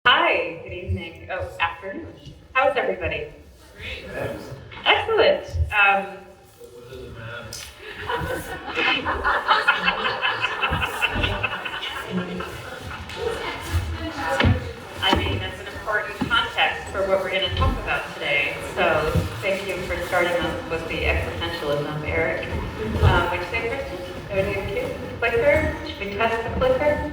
Hi, good evening. Oh, afternoon. How's everybody? Great. Excellent. I mean, that's an important context for what we're going to talk about today. So thank you for starting us with the existentialism, Eric. Would you say, Kristen? Clicker? Should we test the clicker?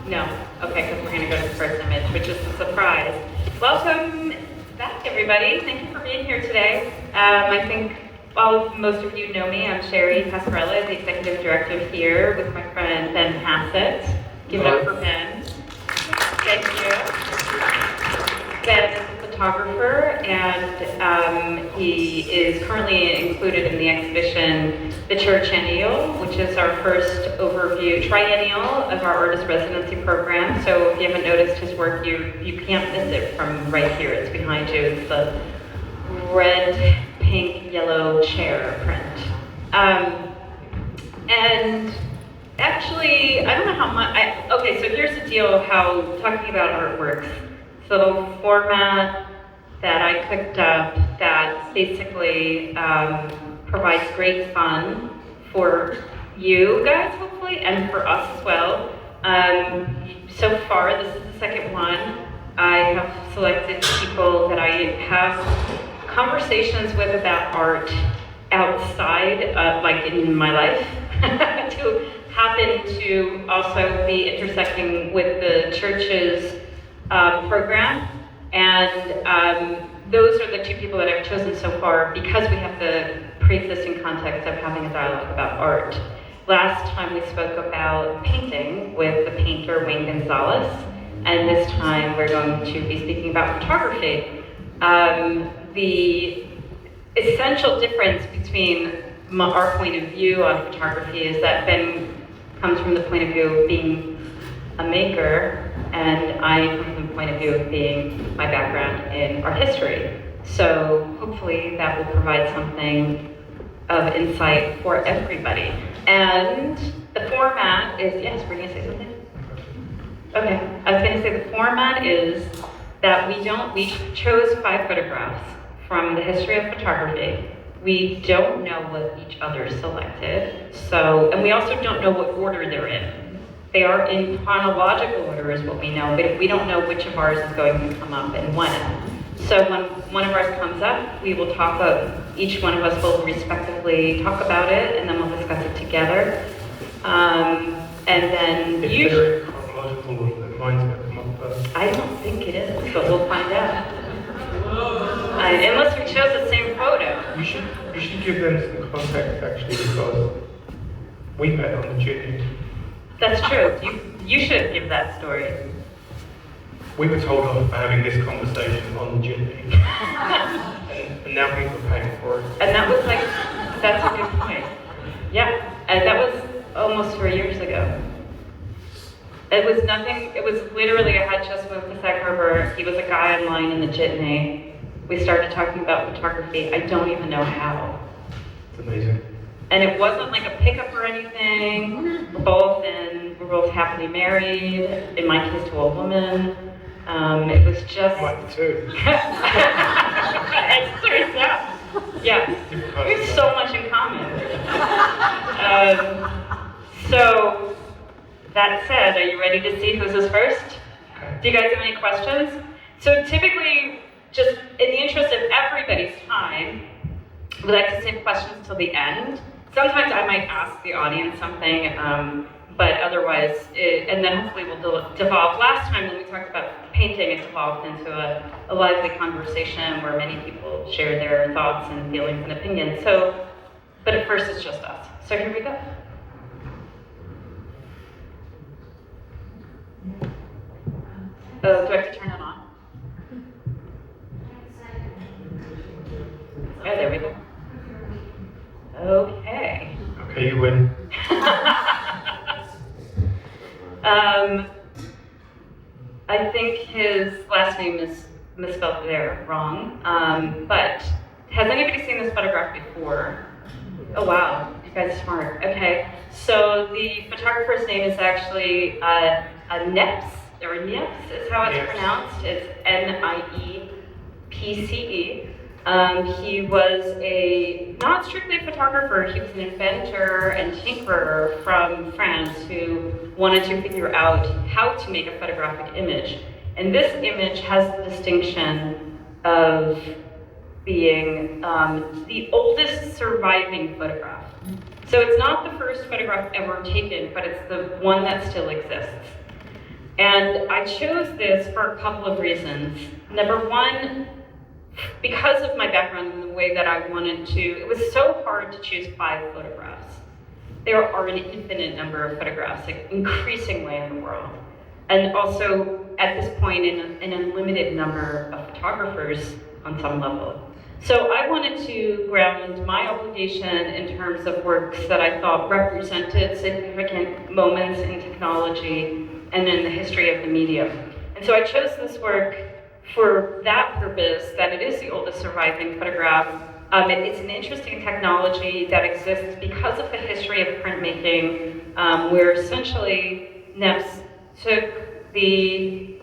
No. Okay, because we're going to go to the first image, which is the surprise. Welcome back, everybody. Thank you for being here today. I think most of you know me. I'm Sheri Pasquarella, the executive director here with my friend Ben Hassett. Give it up for Ben. Thank you. Ben is a photographer, and he is currently included in the exhibition The Churchennial, which is our first triennial of our artist residency program. So if you haven't noticed his work, you can't miss it from right here. It's behind you. It's the red, pink, yellow chair print. And actually, I don't know how much, okay, so here's the deal how talking about art works. So the format that I cooked up that basically provides great fun for you guys, hopefully, and for us as well. So far, this is the second one. I have selected people that I have conversations with about art outside, like in my life, to happen to also be intersecting with the church's program. And those are the two people that I've chosen so far because we have the pre-existing context of having a dialogue about art. Last time we spoke about painting with the painter Wayne Gonzalez, and this time we're going to be speaking about photography. The essential difference between our point of view on photography is that Ben comes from the point of view of being a maker, and I come from the point of view of being my background in art history. So hopefully that will provide something of insight for everybody. And the format is, yes, were you gonna say something? Okay, I was gonna say the format is that we chose 5 photographs from the history of photography. We don't know what each other selected, and we also don't know what order they're in. They are in chronological order is what we know, but we don't know which of ours is going to come up and when. So when one of ours comes up, we will talk about, each one of us will respectively talk about it, and then we'll discuss it together. And then Is there a chronological order that mine's going to come up first? I don't think it is, but we'll find out. Unless we chose the same photo. You should give them some context actually, because we met on the jitney. That's true. You should give that story. We were told off for having this conversation on the jitney. and now people are paying for it. And that was that's a good point. Yeah, and that was almost 4 years ago. It was nothing, it was literally, I had just moved to Sag Harbor. He was a guy online in the jitney. We started talking about photography. I don't even know how. It's amazing. And it wasn't like a pickup or anything. We're both happily married, in my case to a woman. It was just... Mine too. It turns out. Yeah, we have so much in common. So, that said, are you ready to see who's is first? Do you guys have any questions? So typically, just in the interest of everybody's time, we like to save questions till the end. Sometimes I might ask the audience something, but otherwise, and then hopefully we'll devolve. Last time when we talked about painting, it devolved into a lively conversation where many people shared their thoughts and feelings and opinions. So, but at first it's just us. So here we go. Oh, do I have to turn it on? Oh, there we go. Okay. Okay, you win. I think his last name is misspelled there, wrong. But has anybody seen this photograph before? Oh wow, you guys are smart. Okay, so the photographer's name is actually Neps or Niepce is how it's pronounced. It's Niepce. He was not strictly a photographer, he was an inventor and tinkerer from France who wanted to figure out how to make a photographic image. And this image has the distinction of being the oldest surviving photograph. So it's not the first photograph ever taken, but it's the one that still exists. And I chose this for a couple of reasons. Number one, because of my background and the way that I wanted to, it was so hard to choose 5 photographs. There are an infinite number of photographs, like increasingly in the world. And also, at this point, an unlimited number of photographers on some level. So I wanted to ground my obligation in terms of works that I thought represented significant moments in technology and in the history of the medium. And so I chose this work for that purpose, that it is the oldest surviving photograph. It's an interesting technology that exists because of the history of printmaking, where essentially Niepce took the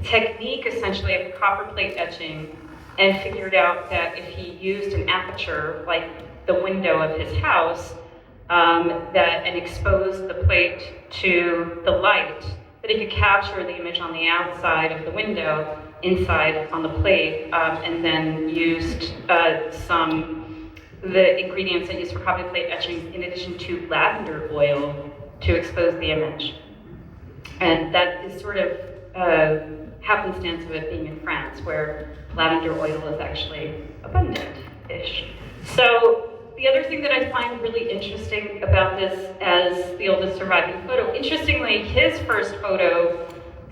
technique essentially of copper plate etching and figured out that if he used an aperture like the window of his house and exposed the plate to the light, that he could capture the image on the outside of the window, inside on the plate, and then used the ingredients that used for copper plate etching in addition to lavender oil to expose the image. And that is sort of happenstance of it being in France, where lavender oil is actually abundant-ish. So the other thing that I find really interesting about this as the oldest surviving photo, interestingly, his first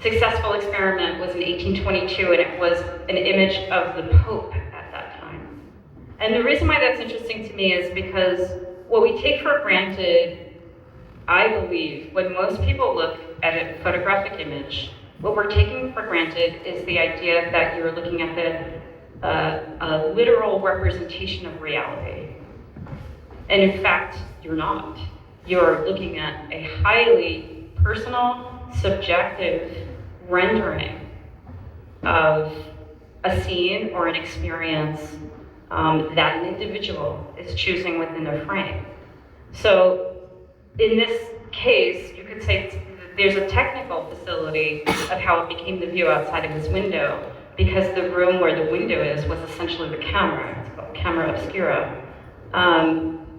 successful experiment was in 1822, and it was an image of the Pope at that time. And the reason why that's interesting to me is because what we take for granted, I believe, when most people look at a photographic image, what we're taking for granted is the idea that you're looking at a literal representation of reality. And in fact, you're not. You're looking at a highly personal, subjective rendering of a scene or an experience that an individual is choosing within a frame. So in this case, you could say there's a technical facility of how it became the view outside of his window, because the room where the window is was essentially the camera. It's called camera obscura.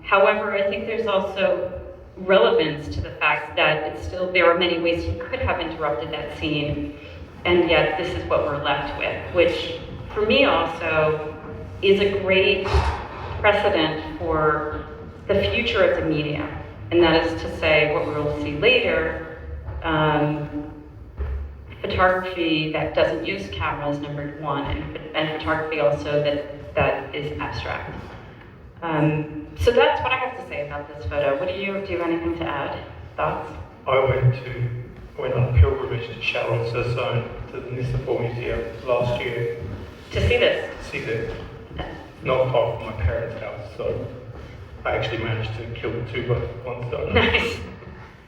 However, I think there's also relevance to the fact that there are many ways he could have interrupted that scene, and yet this is what we're left with, which for me also is a great precedent for the future of the medium. And that is to say, what we'll see later, photography that doesn't use cameras, number one, and photography also that is abstract. So that's what I have to say about this photo. Do you have anything to add? Thoughts? I went on a pilgrimage to Chalon-sur-Saône to the Nicephore Museum last year. To see this? To see this. Not far from my parents' house, so I actually managed to kill the 2 birds with 1 stone. Nice.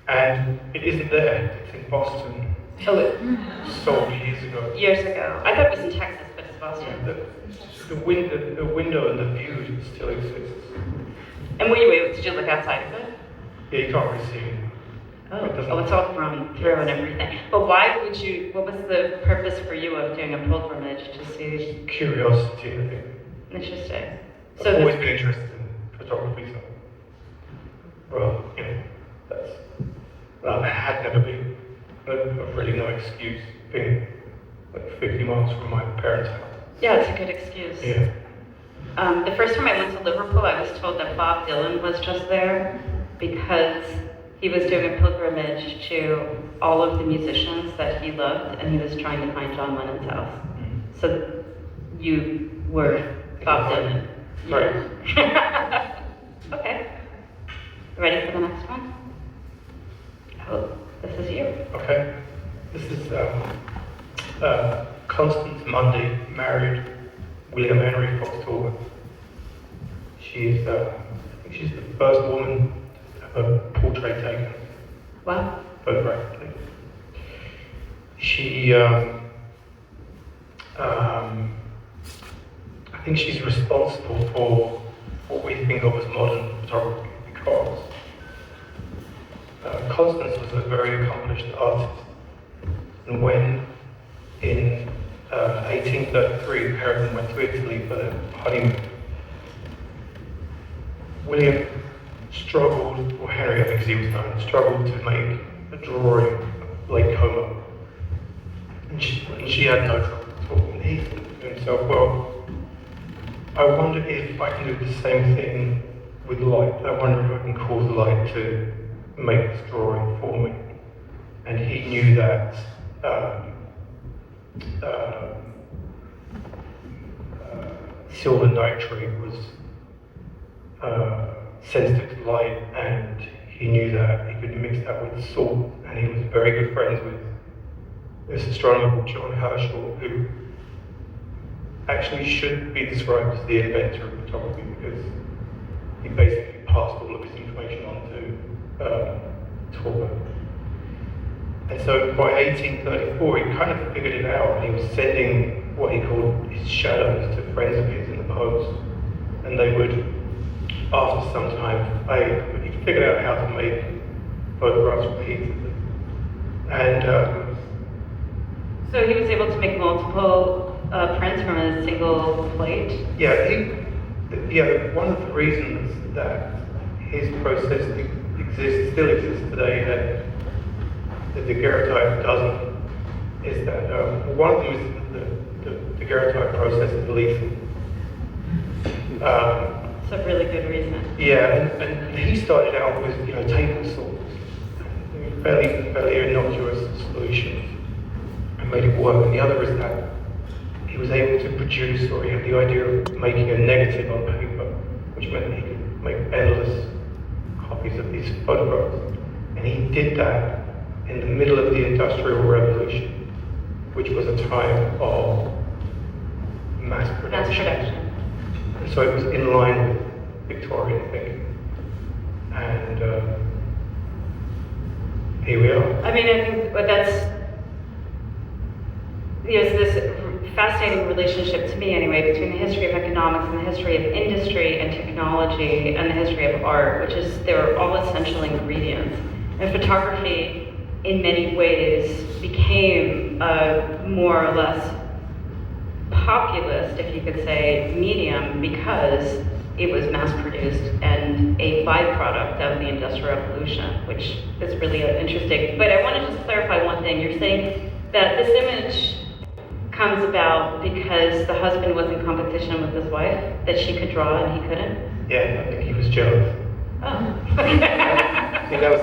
And it isn't there. It's in Boston. Oh, Sold years ago. Years ago. I thought it was in Texas, but it's Boston. Yeah, the window and the view still exists. And did you look outside of it? Yeah, you can't really see it. Oh, it's all grown through and everything. But what was the purpose for you of doing a pilgrimage to see? Curiosity, I think. Interesting. I've always been interested in photography, so, well, I had never been. I've really no excuse being like 50 miles from my parents' house. Yeah, it's a good excuse. Yeah. The first time I went to Liverpool, I was told that Bob Dylan was just there because he was doing a pilgrimage to all of the musicians that he loved, and he was trying to find John Lennon's house. So you were Bob Dylan. Right. Okay. Ready for the next one? Oh, this is you. Okay. This is Constance Mundy, married William Henry Fox Talbot. She's, I think she's the first woman to have a portrait taken. Wow. Photograph taken. she, I think she's responsible for what we think of as modern photography because Constance was a very accomplished artist, and when in 1833 the pair of them went to Italy for their honeymoon, William struggled, or Henry I think as he was known, struggled to make a drawing of Lake Como. And she had no trouble at all. And he thought to himself, well, I wonder if I can do the same thing with light. I wonder if I can cause light to make this drawing for me. And he knew that silver nitrate was sensitive to light, and he knew that he could mix that with salt, and he was very good friends with this astronomer called John Herschel, who actually should be described as the inventor of photography because he basically passed all of his information on to Torber. And so by 1834 he kind of figured it out, and he was sending what he called his shadows to friends of his in the post, and they would, after some time, fade, but he figured out how to make photographs repeatedly. And so he was able to make multiple prints from a single plate? Yeah, one of the reasons that his process still exists today, and the daguerreotype doesn't, is that one of them is the daguerreotype process is lethal. It's a really good reason. Yeah, and he started out with table salts, fairly innocuous solutions, and made it work. And the other is that he was able to produce, or he had the idea of making a negative on paper, which meant that he could make endless copies of these photographs. And he did that in the middle of the Industrial Revolution, which was a time of mass production. And so it was in line with Victorian thinking. And here we are. I mean, I think there's this fascinating relationship, to me anyway, between the history of economics and the history of industry and technology and the history of art, which is they're all essential ingredients. And photography, in many ways, became a more or less populist, if you could say, medium because it was mass-produced and a byproduct of the Industrial Revolution, which is really interesting. But I want to just clarify one thing. You're saying that this image comes about because the husband was in competition with his wife, that she could draw and he couldn't? Yeah, I think he was jealous. Oh. I think that was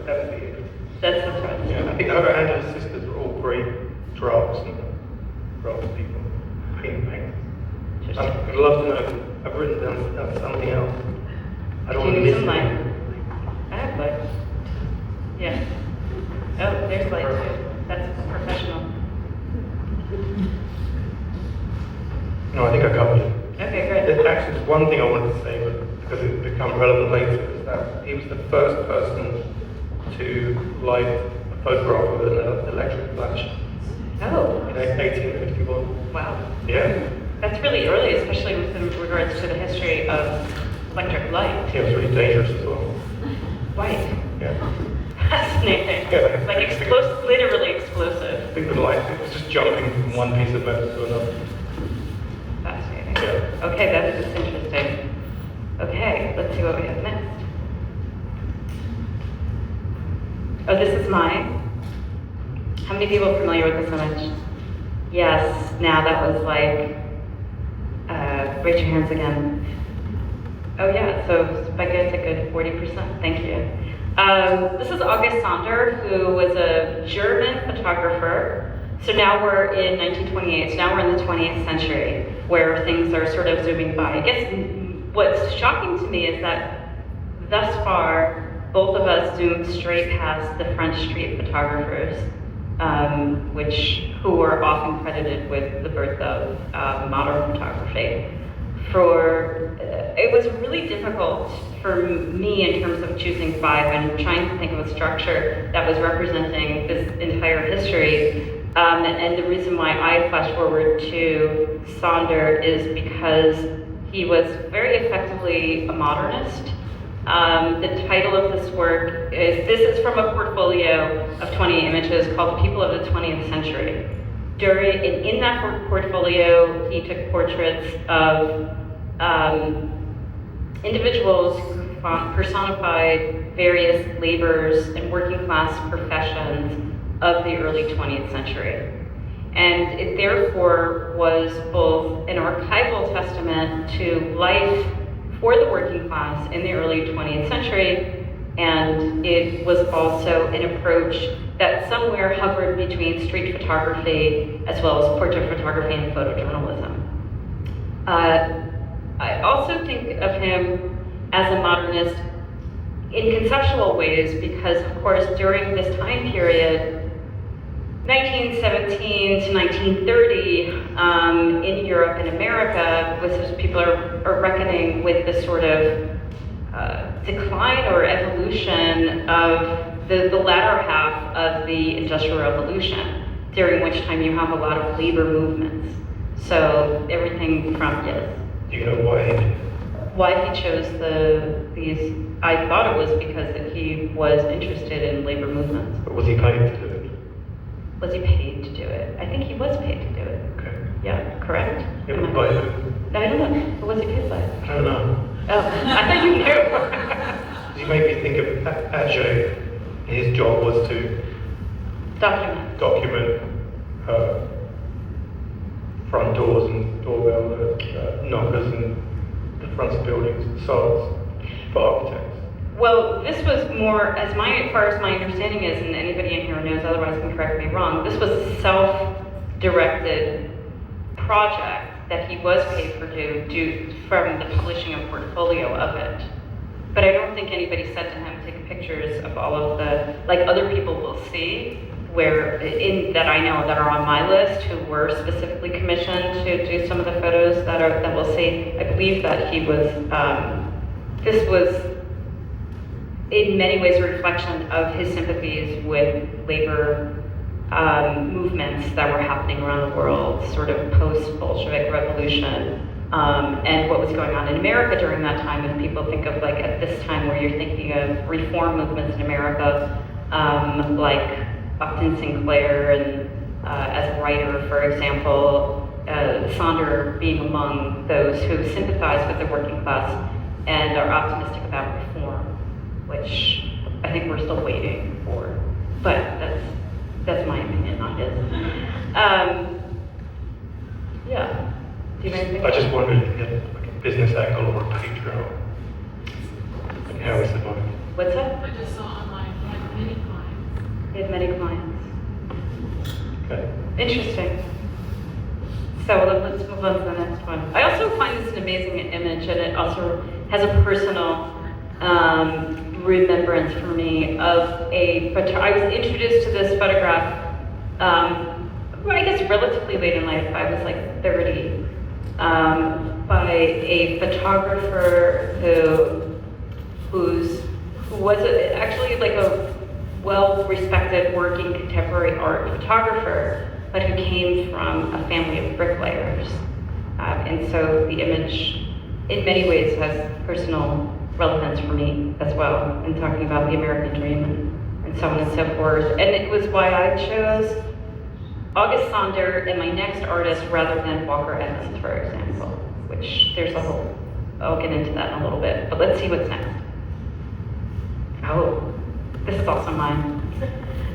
the issue. That's the thrust. Yeah, I think her and her sisters were all great drafts people. I'd love to know. I've written down something else. I don't want to miss it. I have light. Yeah. Oh, there's light too. That's professional. No, I think I covered it. Okay, great. Actually, there's one thing I wanted to say, but because it became relevant later, is that he was the first person to light a photograph with an electric flash. Oh. In 1851. Wow. Yeah. That's really early, especially with regards to the history of electric light. Yeah, it was really dangerous as well. Right. Yeah. Fascinating. Yeah. Like literally explosive. I think the light, it was just jumping from one piece of metal to another. Fascinating. Yeah. Okay, that is interesting. Okay, let's see what we have next. Oh, this is mine. How many people are familiar with this image? Yes, now that was like, raise your hands again. Oh yeah, so Becca, it's a good 40%, thank you. This is August Sander, who was a German photographer. So now we're in 1928, so now we're in the 20th century, where things are sort of zooming by. I guess what's shocking to me is that thus far, both of us zoomed straight past the French street photographers, who were often credited with the birth of modern photography. It was really difficult for me in terms of choosing five and trying to think of a structure that was representing this entire history. And the reason why I flash forward to Sonder is because he was very effectively a modernist. The title of this work this is from a portfolio of 20 images called People of the 20th Century. In that portfolio, he took portraits of individuals who personified various labors and working class professions of the early 20th century. And it therefore was both an archival testament to life for the working class in the early 20th century, and it was also an approach that somewhere hovered between street photography as well as portrait photography and photojournalism. I also think of him as a modernist in conceptual ways because, of course, during this time period, 1917 to 1930, in Europe and America, people are reckoning with this sort of decline or evolution of the latter half of the Industrial Revolution, during which time you have a lot of labor movements. So everything from, yes. Do you know why? Why he chose these, I thought it was because that he was interested in labor movements. But was he paid to do it? Was he paid to do it? I think he was paid to do it. Okay. Yeah, correct? Yeah, but by who? No, I don't know. Who was he paid by? I don't know. Oh, I thought you knew. You made me think of Ajay. His job was to document front doors and doorbell knockers and the fronts of buildings, facades for architects. Well, this was more, as far as my understanding is, and anybody in here knows otherwise can correct me wrong, this was a self-directed project that he was paid for due from the publishing of portfolio of it. But I don't think anybody said to him, take pictures of all of the, like other people will see, that I know that are on my list, who were specifically commissioned to do some of the photos that we'll see. I believe that he was, this was in many ways a reflection of his sympathies with labor movements that were happening around the world, sort of post-Bolshevik revolution, and what was going on in America during that time. If people think of like at this time where you're thinking of reform movements in America, like Upton Sinclair and as a writer, for example, Sonder being among those who sympathize with the working class and are optimistic about reform, which I think we're still waiting for, but that's my opinion, not his. Yeah. Do you have anything? I just wondered if he had like a business angle or a Patreon. Like how he survived. What's that? I just saw online he had many clients. He had many clients. Okay. Interesting. So let's move on to the next one. I also find this an amazing image, and it also has a personal remembrance for me of I was introduced to this photograph, I guess relatively late in life. I was like 30, by a photographer who was actually like a well-respected working contemporary art photographer, but who came from a family of bricklayers. And so the image, in many ways, has personal relevance for me as well, in talking about the American dream and so on and so forth. And it was why I chose August Sonder and my next artist rather than Walker Evans, for example, which there's a whole, I'll get into that in a little bit, but let's see what's next. Oh, this is also mine.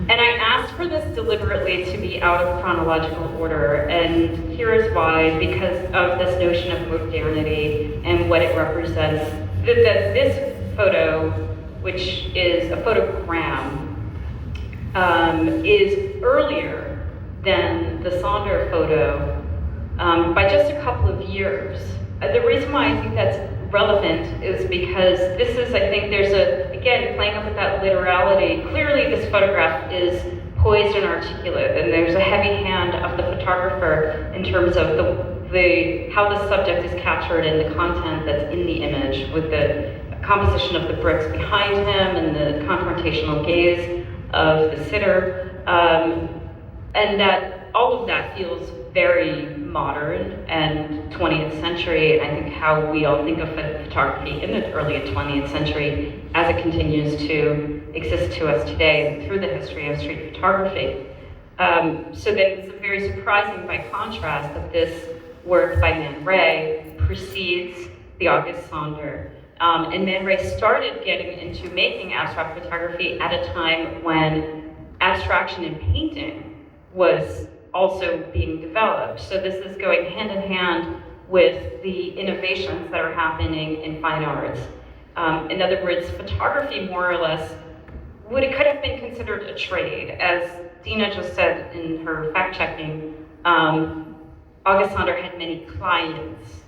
And I asked for this deliberately to be out of chronological order, and here is why, because of this notion of modernity and what it represents. That this photo, which is a photogram, is earlier than the Sonder photo by just a couple of years. The reason why I think that's relevant is because this is, I think again, playing up with that literality, clearly this photograph is poised and articulate, and there's a heavy hand of the photographer in terms of how the subject is captured in the content that's in the image, with the composition of the bricks behind him and the confrontational gaze of the sitter. and that all of that feels very modern and 20th century. And I think how we all think of photography in the early 20th century as it continues to exist to us today through the history of street photography. So then it's very surprising by contrast that this work by Man Ray precedes the August Sander. And Man Ray started getting into making abstract photography at a time when abstraction in painting was also being developed. So this is going hand in hand with the innovations that are happening in fine arts. In other words, photography more or less could have been considered a trade. As Dina just said in her fact checking, August Sander had many clients.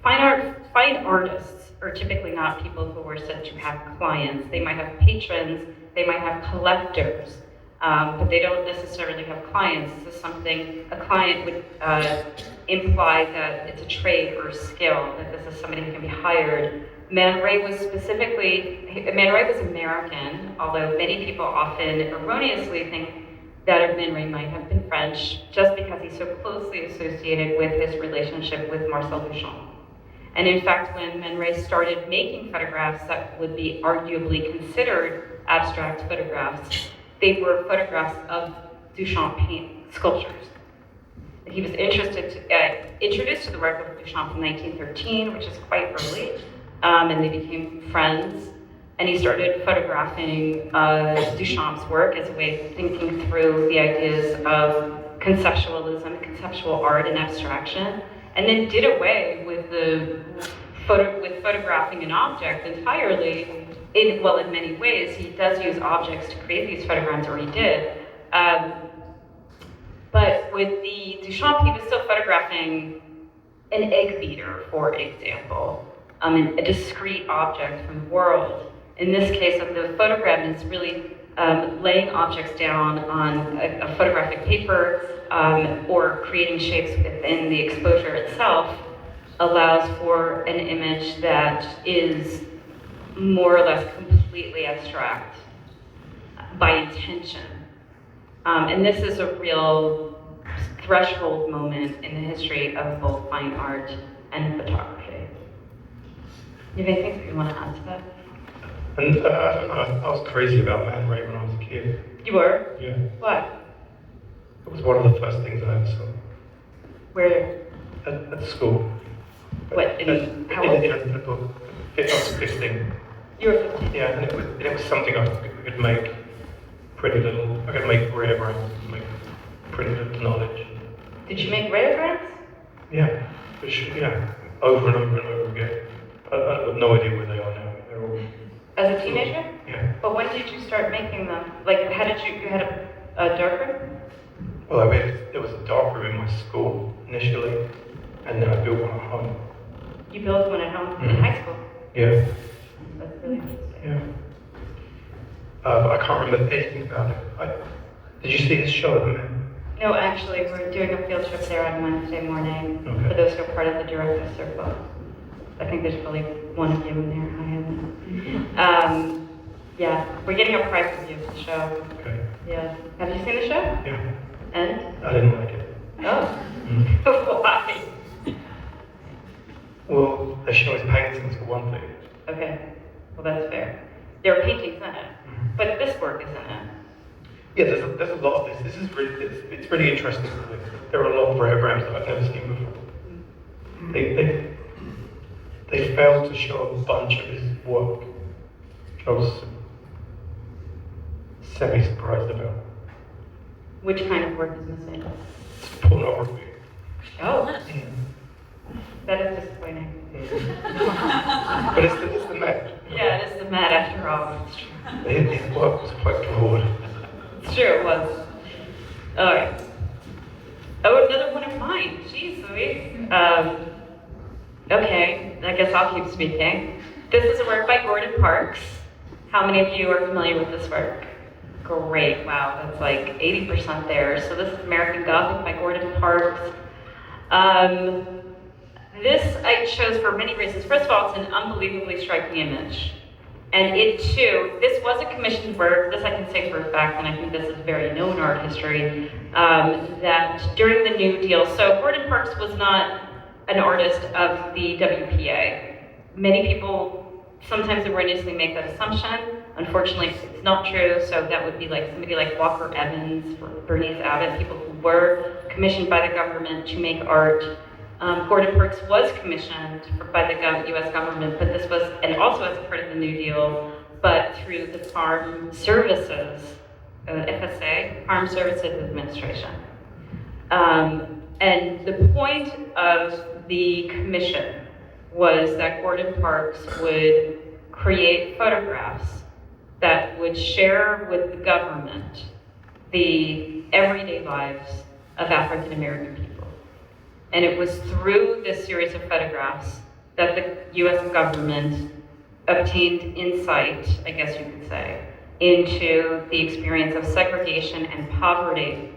Fine artists are typically not people who are said to have clients. They might have patrons, they might have collectors, but they don't necessarily have clients. This is something, a client would imply that it's a trade or a skill, that this is somebody who can be hired. Man Ray was American, although many people often erroneously think that Man Ray might have been French, just because he's so closely associated with his relationship with Marcel Duchamp. And in fact, when Man Ray started making photographs that would be arguably considered abstract photographs, they were photographs of Duchamp sculptures. He was introduced to the work of Duchamp in 1913, which is quite early, and they became friends. And he started photographing Duchamp's work as a way of thinking through the ideas of conceptualism, conceptual art, and abstraction, and then did away with photographing an object entirely. In many ways, he does use objects to create these photograms, or he did. But with the Duchamp, he was still photographing an egg beater, for example, a discrete object from the world. In this case, of the photogram is really laying objects down on a photographic paper or creating shapes within the exposure itself allows for an image that is more or less completely abstract by intention. And this is a real threshold moment in the history of both fine art and photography. You have anything that you want to add to that? And I don't know, I was crazy about Man Ray when I was a kid. You were? Yeah. What? It was one of the first things I ever saw. Where? At school. What, how old? In a book. I was 15. You were 15? Yeah, and it was something I could make pretty little, I could make diagrams, make pretty little knowledge. Did you make diagrams? Yeah, yeah, over and over and over again. I have no idea where they are now. They're all... As a teenager? Yeah. But when did you start making them? Like, how did you had a dark room? Well, there was a dark room in my school initially, and then I built one at home. You built one at home in high school? Yeah. That's really interesting. Yeah. But I can't remember anything about it. Did you see his show at the Met? No, actually, we're doing a field trip there on Wednesday morning for those who are part of the Director's Circle. I think there's probably one of you in there. I am. Yeah, we're getting a prize review for the show. Okay. Yeah. Have you seen the show? Yeah. And? I didn't like it. Oh. Mm. Why? Well, the show is paintings for one thing. Okay. Well, that's fair. There are paintings in it, but this work is in it. Yeah, there's a lot of this. This is really, it's really interesting. There are a lot of diagrams that I've never seen before. They failed to show a bunch of his work, which I was semi-surprised about. Which kind of work is missing? It's pornography. Oh. That is disappointing. But it's the Met. Yeah, it is the Met after all. It's true. His work was quite broad. It's true, it was. All right. Oh, another one of mine. Jeez Louise. Okay, I guess I'll keep speaking. This is a work by Gordon Parks. How many of you are familiar with this work? Great, wow, that's like 80% there. So this is American Gothic by Gordon Parks. This I chose for many reasons. First of all, it's an unbelievably striking image. And it too, this was a commissioned work, this I can say for a fact, and I think this is very known art history, that during the New Deal, so Gordon Parks was not an artist of the WPA. Many people sometimes erroneously make that assumption. Unfortunately, it's not true, so that would be like somebody like Walker Evans or Bernice Abbott, people who were commissioned by the government to make art. Gordon Parks was commissioned by the US government, but this was, and also as a part of the New Deal, but through the Farm Services, FSA, Farm Services Administration. And the point of the commission was that Gordon Parks would create photographs that would share with the government the everyday lives of African American people. And it was through this series of photographs that the US government obtained insight, I guess you could say, into the experience of segregation and poverty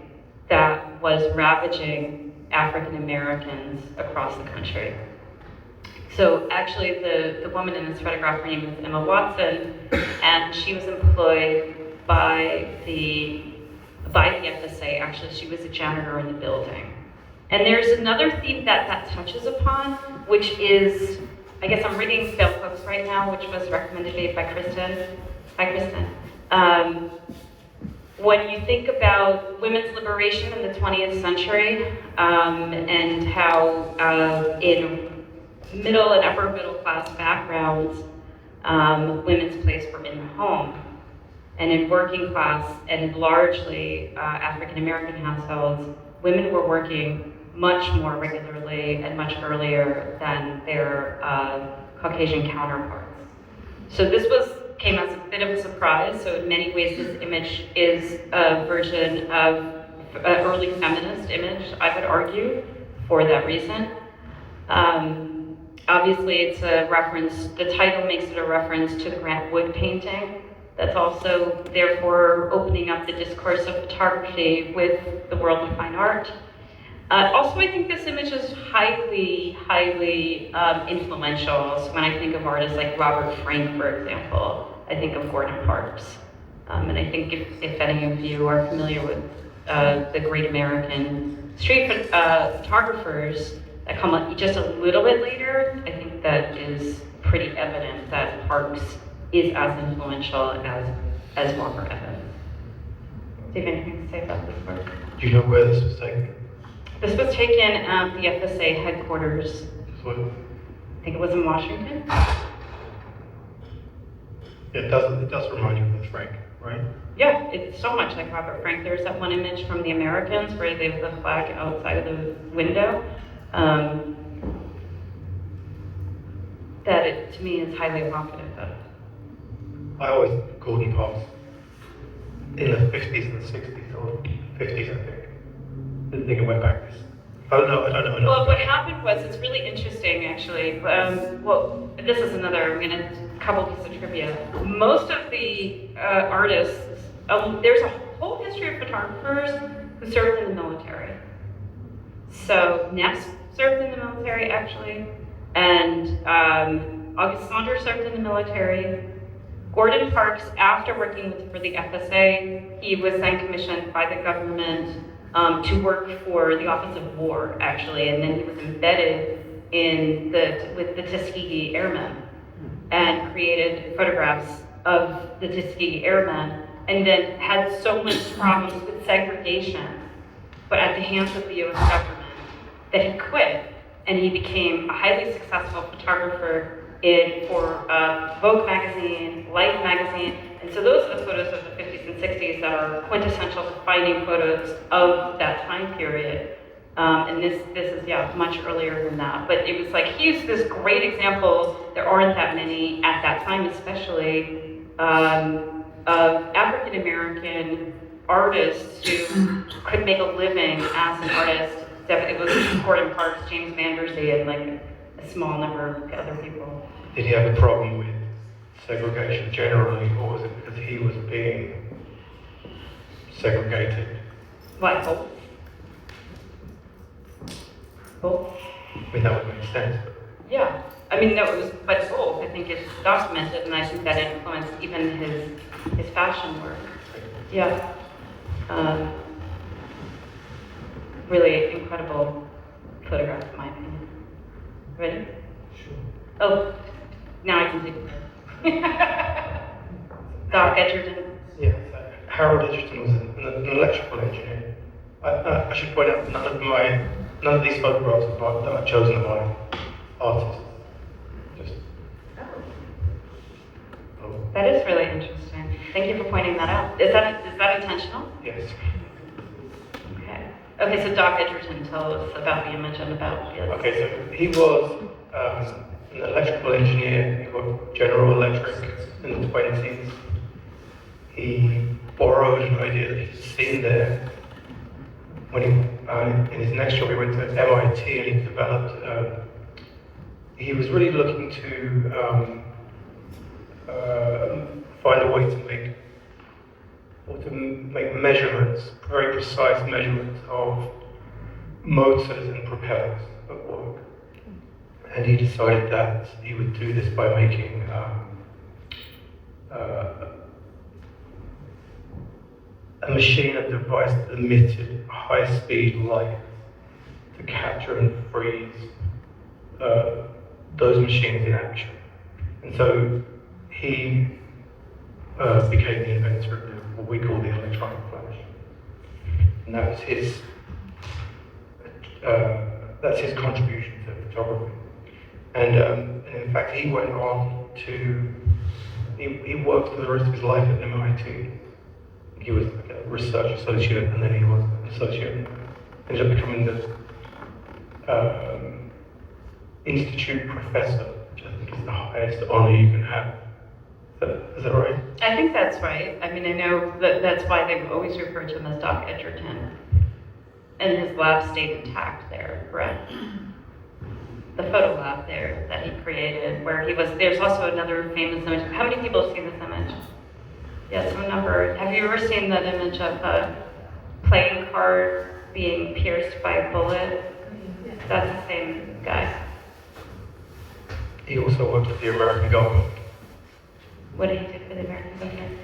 that was ravaging African Americans across the country. So actually the woman in this photograph, her name is Emma Watson, and she was employed by the FSA. Actually, she was a janitor in the building. And there's another theme that touches upon, which is, I guess I'm reading Bell Hooks right now, which was recommended by Kristen. Hi, Kristen. When you think about women's liberation in the 20th century, and how in middle and upper middle class backgrounds, women's place were in the home. And in working class and largely African American households, women were working much more regularly and much earlier than their Caucasian counterparts. So this came as a bit of a surprise. So in many ways, this image is a version of an early feminist image, I would argue, for that reason. Obviously, it's a reference, the title makes it a reference to the Grant Wood painting. That's also, therefore, opening up the discourse of photography with the world of fine art. Also, I think this image is highly influential. So when I think of artists like Robert Frank, for example, I think of Gordon Parks. And I think if any of you are familiar with the great American street photographers that come up just a little bit later, I think that is pretty evident that Parks is as influential as Walker Evans. Do you have anything to say about this work? Do you know where this was taken? This was taken at the FSA headquarters. What? I think it was in Washington. It does remind you of Frank, right? Yeah, it's so much like Robert Frank. There's that one image from the Americans where they have the flag outside of the window. That it, to me, is highly evocative of. I always Gordon Parks in the 50s and the 60s, or 50s, I think. Didn't think it went back. I don't know enough. Well, what happened was, it's really interesting, actually. Well, this is another, couple pieces of trivia. Most of the artists, there's a whole history of photographers who served in the military. So Ness served in the military, actually, and August Saunders served in the military. Gordon Parks, after working for the FSA, he was then commissioned by the government to work for the Office of War, actually, and then he was embedded with the Tuskegee Airmen and created photographs of the Tuskegee Airmen, and then had so much problems with segregation, but at the hands of the US government, that he quit, and he became a highly successful photographer for Vogue magazine, Life magazine, and so those are the photos of the 50s and 60s that are quintessential defining photos of that time period. And this is, much earlier than that. But it was like, he's this great example, there aren't that many at that time especially, of African-American artists who could make a living as an artist. It was Gordon Parks, James Vandersee, and like a small number of other people. Did he have a problem with segregation generally, or was it because he was being segregated? Like both. Both. I mean, that would make sense. Yeah. I mean, no, it was, but both. I think it's documented, and I think that influenced even his fashion work. Yeah. Really incredible photograph, in my opinion. Ready? Sure. Oh, now I can take Doc Edgerton. Yeah, Harold Edgerton was an electrical engineer. I should point out none of these photographs that I've chosen are by artists. Just. Oh. That is really interesting. Thank you for pointing that out. Is that intentional? Yes. Okay. Okay, so Doc Edgerton, tell us about the image and about the other. Okay, so he was an electrical engineer. He worked General Electric in the 20s. He borrowed an idea that he'd seen there. When in his next job, he went to MIT and he developed. He was really looking to find a way to make measurements, very precise measurements of motors and propellers at work. And he decided that he would do this by making a machine, a device that emitted high-speed light to capture and freeze those machines in action. And so he became the inventor of what we call the electronic flash. And that was that's his contribution to photography. And in fact, he went on to, he worked for the rest of his life at MIT. He was like a research associate, and then he was an associate, and ended up becoming the institute professor, which I think is the highest honor you can have. Is that right? I think that's right. I mean, I know that's why they've always referred to him as Doc Edgerton. And his lab stayed intact there, correct? The photo lab there that he created, where he was, there's also another famous image. How many people have seen this image? Yeah, some number. Have you ever seen that image of a playing card being pierced by a bullet? That's the same guy. He also worked with the American government. What did he do for the American government?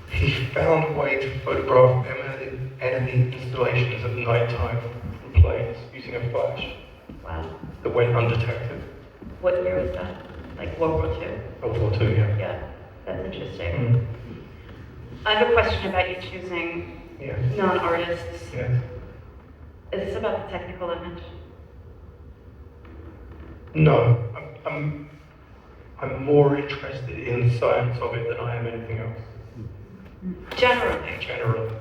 He found a way to photograph enemy installations at night time from planes using a flash. Wow. That went undetected. What year was that? Like World War II? World War II, yeah. Yeah, that's interesting. Mm. I have a question about you choosing non-artists. Yes. Is this about the technical image? No, I'm more interested in the science of it than I am anything else. Generally.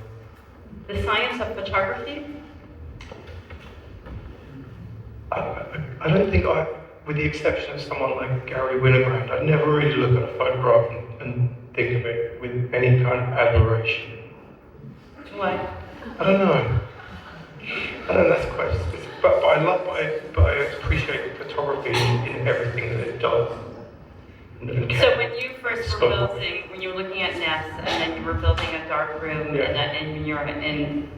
The science of photography? I don't think with the exception of someone like Gary Winogrand, I never really look at a photograph and think of it with any kind of admiration. Why? I don't know. That's quite specific. But I appreciate photography in everything that it does. So when you first were building, when you were looking at nets, and then you were building a dark room, and when you were in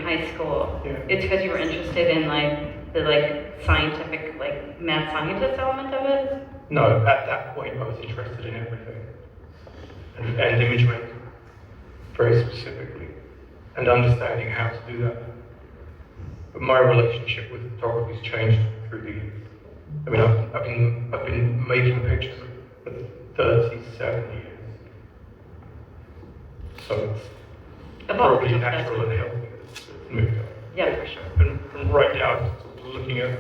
high school, it's because you were interested in the scientific, mad scientist element of it? No, at that point I was interested in everything, and image making, very specifically, and understanding how to do that. But my relationship with photography has changed through the years. I mean, I've been making pictures for 37 years, so it's probably natural and healthy to move on. Yeah, for sure. And right now, I'm sort of looking at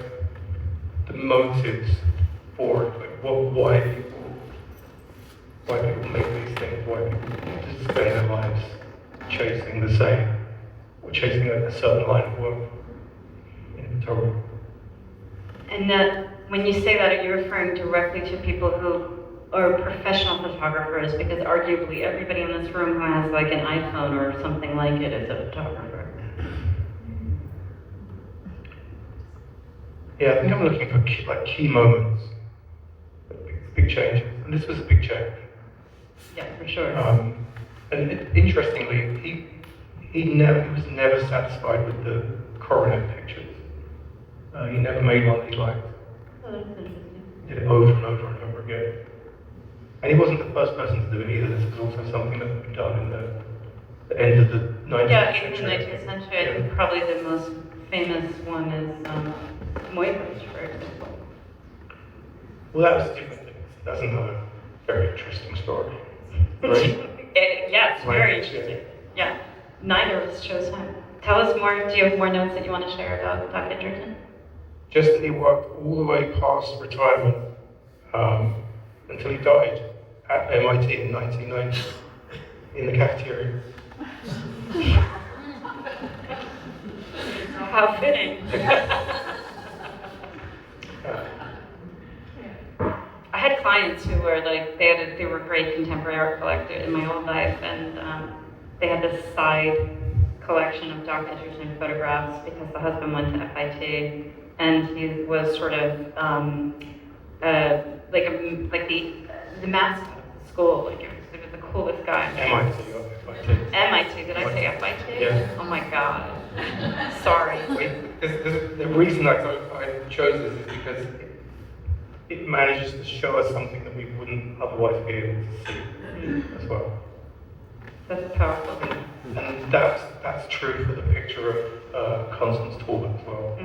the motives for it, why people make these things, why people just spend their lives chasing the same, or chasing a certain line of work in photography. And when you say that, are you referring directly to people who are professional photographers? Because arguably everybody in this room who has an iPhone or something like it is a photographer. Yeah, I think I'm looking for key moments, big changes, and this was a big change. Yeah, for sure. And interestingly, he was never satisfied with the coronet pictures. He never made one he liked. Oh, that's interesting. did it over and over and over again. And he wasn't the first person to do it either. This is also something that had been done in the end of the 19th Yeah, century. in the 19th century, I think probably the most famous one is Moybridge, for example. Well, that was different things. That's another very interesting story. Right? Yeah, it's very interesting. Yeah, neither of us chose him. Tell us more. Do you have more notes that you want to share about Dr. Edgerton? Just that he worked all the way past retirement until he died at MIT in 1990 in the cafeteria. How fitting. I had clients who were like, they were great contemporary art collectors in my old life, and they had this side collection of Dr. Edgerton photographs because the husband went to FIT, and he was sort of like the mascot of the school. Like, he was the coolest guy. MIT or FIT. MIT, did I say FIT? Yeah. Oh my God. Sorry. The reason I chose this is because it manages to show us something that we wouldn't otherwise be able to see as well. That's powerful. And that's true for the picture of Constance Talbot as well.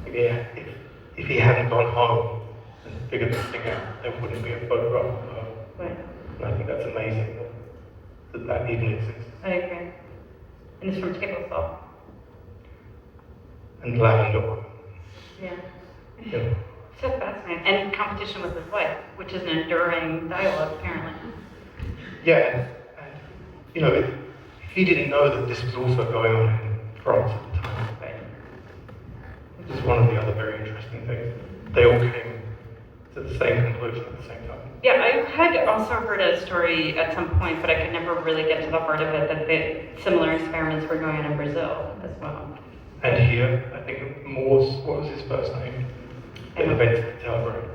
If he hadn't gone home and figured this thing out, there wouldn't be a photograph of her. Right. And I think that's amazing that even exists. I agree. And it's from table salt. And lavender oil. Yeah. Yeah. So fascinating. And competition with his wife, which is an enduring dialogue, apparently. Yeah, and you know, he didn't know that this was also going on in France at the time. Right. This is one of the other very interesting things. They all came to the same conclusion at the same time. Yeah, I had also heard a story at some point, but I could never really get to the heart of it, that similar experiments were going on in Brazil as well. And here, I think Morse, what was his first name? That invented the telegram.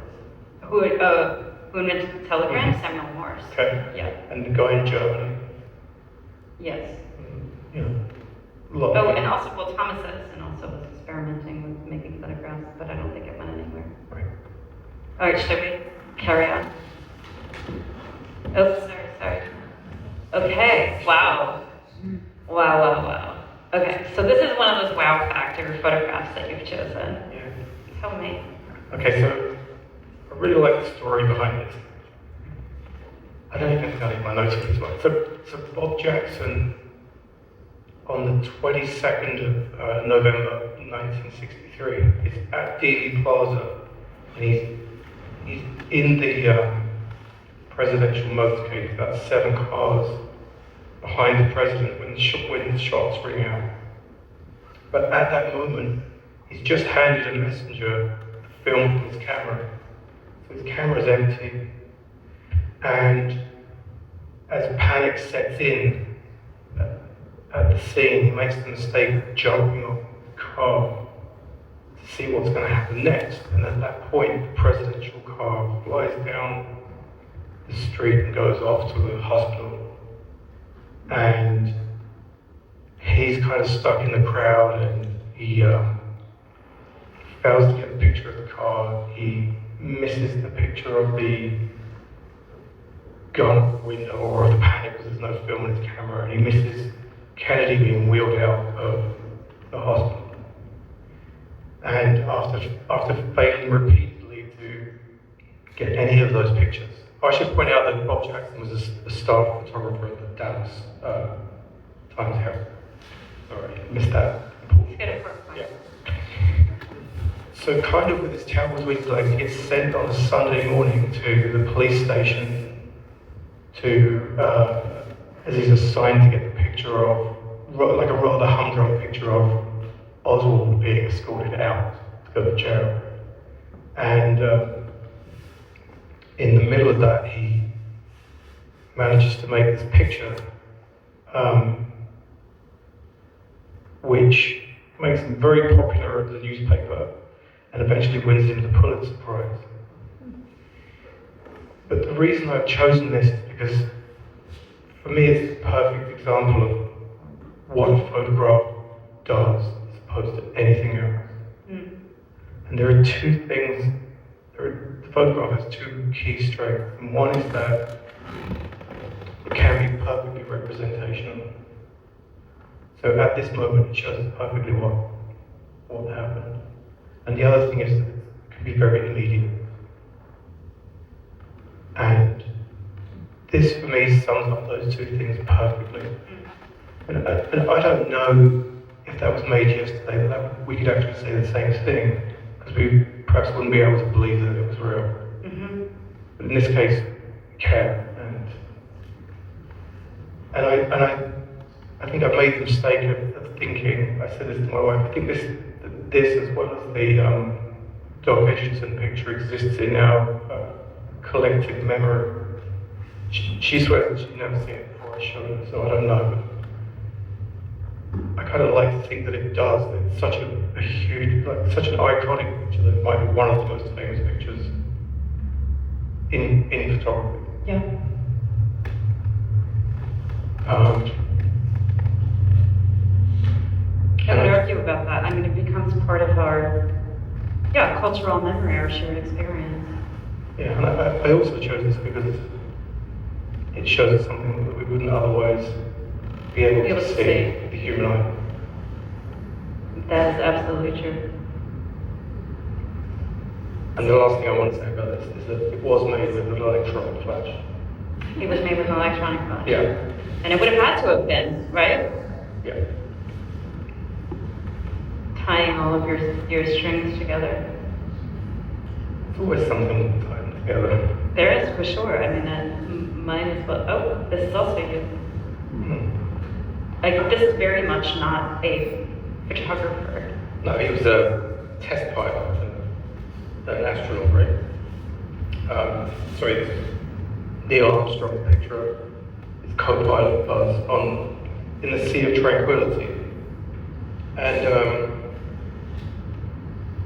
Who invented the telegram? Samuel Morse. Okay. Yeah. And the guy in Germany. Yes. You know, a lot of Oh, people. and also, well, Thomas Edison also was experimenting with making photographs, but I don't think it went anywhere. Right. All right, should we carry on? Oh, sorry. Okay, wow. Wow. Okay, so this is one of those wow factor photographs that you've chosen. Yeah. Tell me. Okay, so I really like the story behind it. I don't even think I need my notes for this one. So Bob Jackson, on the 22nd of November 1963, is at Dealey Plaza, and he's in the presidential motorcade, about 7 cars behind the president when the shots ring out. But at that moment, he's just handed a messenger the film from his camera. So his camera's empty, and as panic sets in at the scene, he makes the mistake of jumping off the car to see what's going to happen next. And at that point, the presidential car flies down the street and goes off to the hospital. And he's kind of stuck in the crowd, and he fails to get a picture of the car. He misses the picture of the gun at the window, or of the panic because there's no film in his camera, and he misses Kennedy being wheeled out of the hospital. And after failing repeatedly to get any of those pictures, I should point out that Bob Jackson was a staff photographer at the Dallas Times Herald. Sorry, missed that. Get it for Yeah. So kind of with his tails between his legs, he gets sent on a Sunday morning to the police station as he's assigned to get the picture of, like a rather humdrum picture of Oswald being escorted out to go to jail. And in the middle of that, he manages to make this picture, which makes him very popular at the newspaper and eventually wins him the Pulitzer Prize. But the reason I've chosen this is because, for me, it's a perfect example of what a photograph does as opposed to anything else. And there are two things the photograph has two key strengths, and one is that it can be perfectly representational. So at this moment, it shows us perfectly what happened. And the other thing is that it can be very immediate. And this, for me, sums up those two things perfectly. And I don't know if that was made yesterday, that we could actually say the same thing, because we perhaps wouldn't be able to believe that it was real. Mm-hmm. But in this case, we can. And I think I made the mistake of thinking, I said this to my wife, I think this as well as the Doc Edgerton picture exists in our collective memory. She swears that she'd never seen it before I showed her, so I don't know. But I kind of like to think that it does. It's such a huge, such an iconic picture that it might be one of the most famous pictures in photography. Yeah. I would argue about that. I mean, it becomes part of our, cultural memory, our shared experience. Yeah, and I also chose this because it shows us something that we wouldn't otherwise be able to see with the human eye. That is absolutely true. And the last thing I want to say about this is that it was made with an electronic flash. It was made with an electronic flash. Yeah. And it would have had to have been, right? Yeah. Tying all of your strings together. It's always something tied together. There is, for sure. I mean, that mine is, oh, this is also you. Mm-hmm. Like, this is very much not a photographer. No, he was a test pilot, an astronaut, right? Sorry, this is Neil Armstrong picture of his co-pilot Buzz in the Sea of Tranquility. And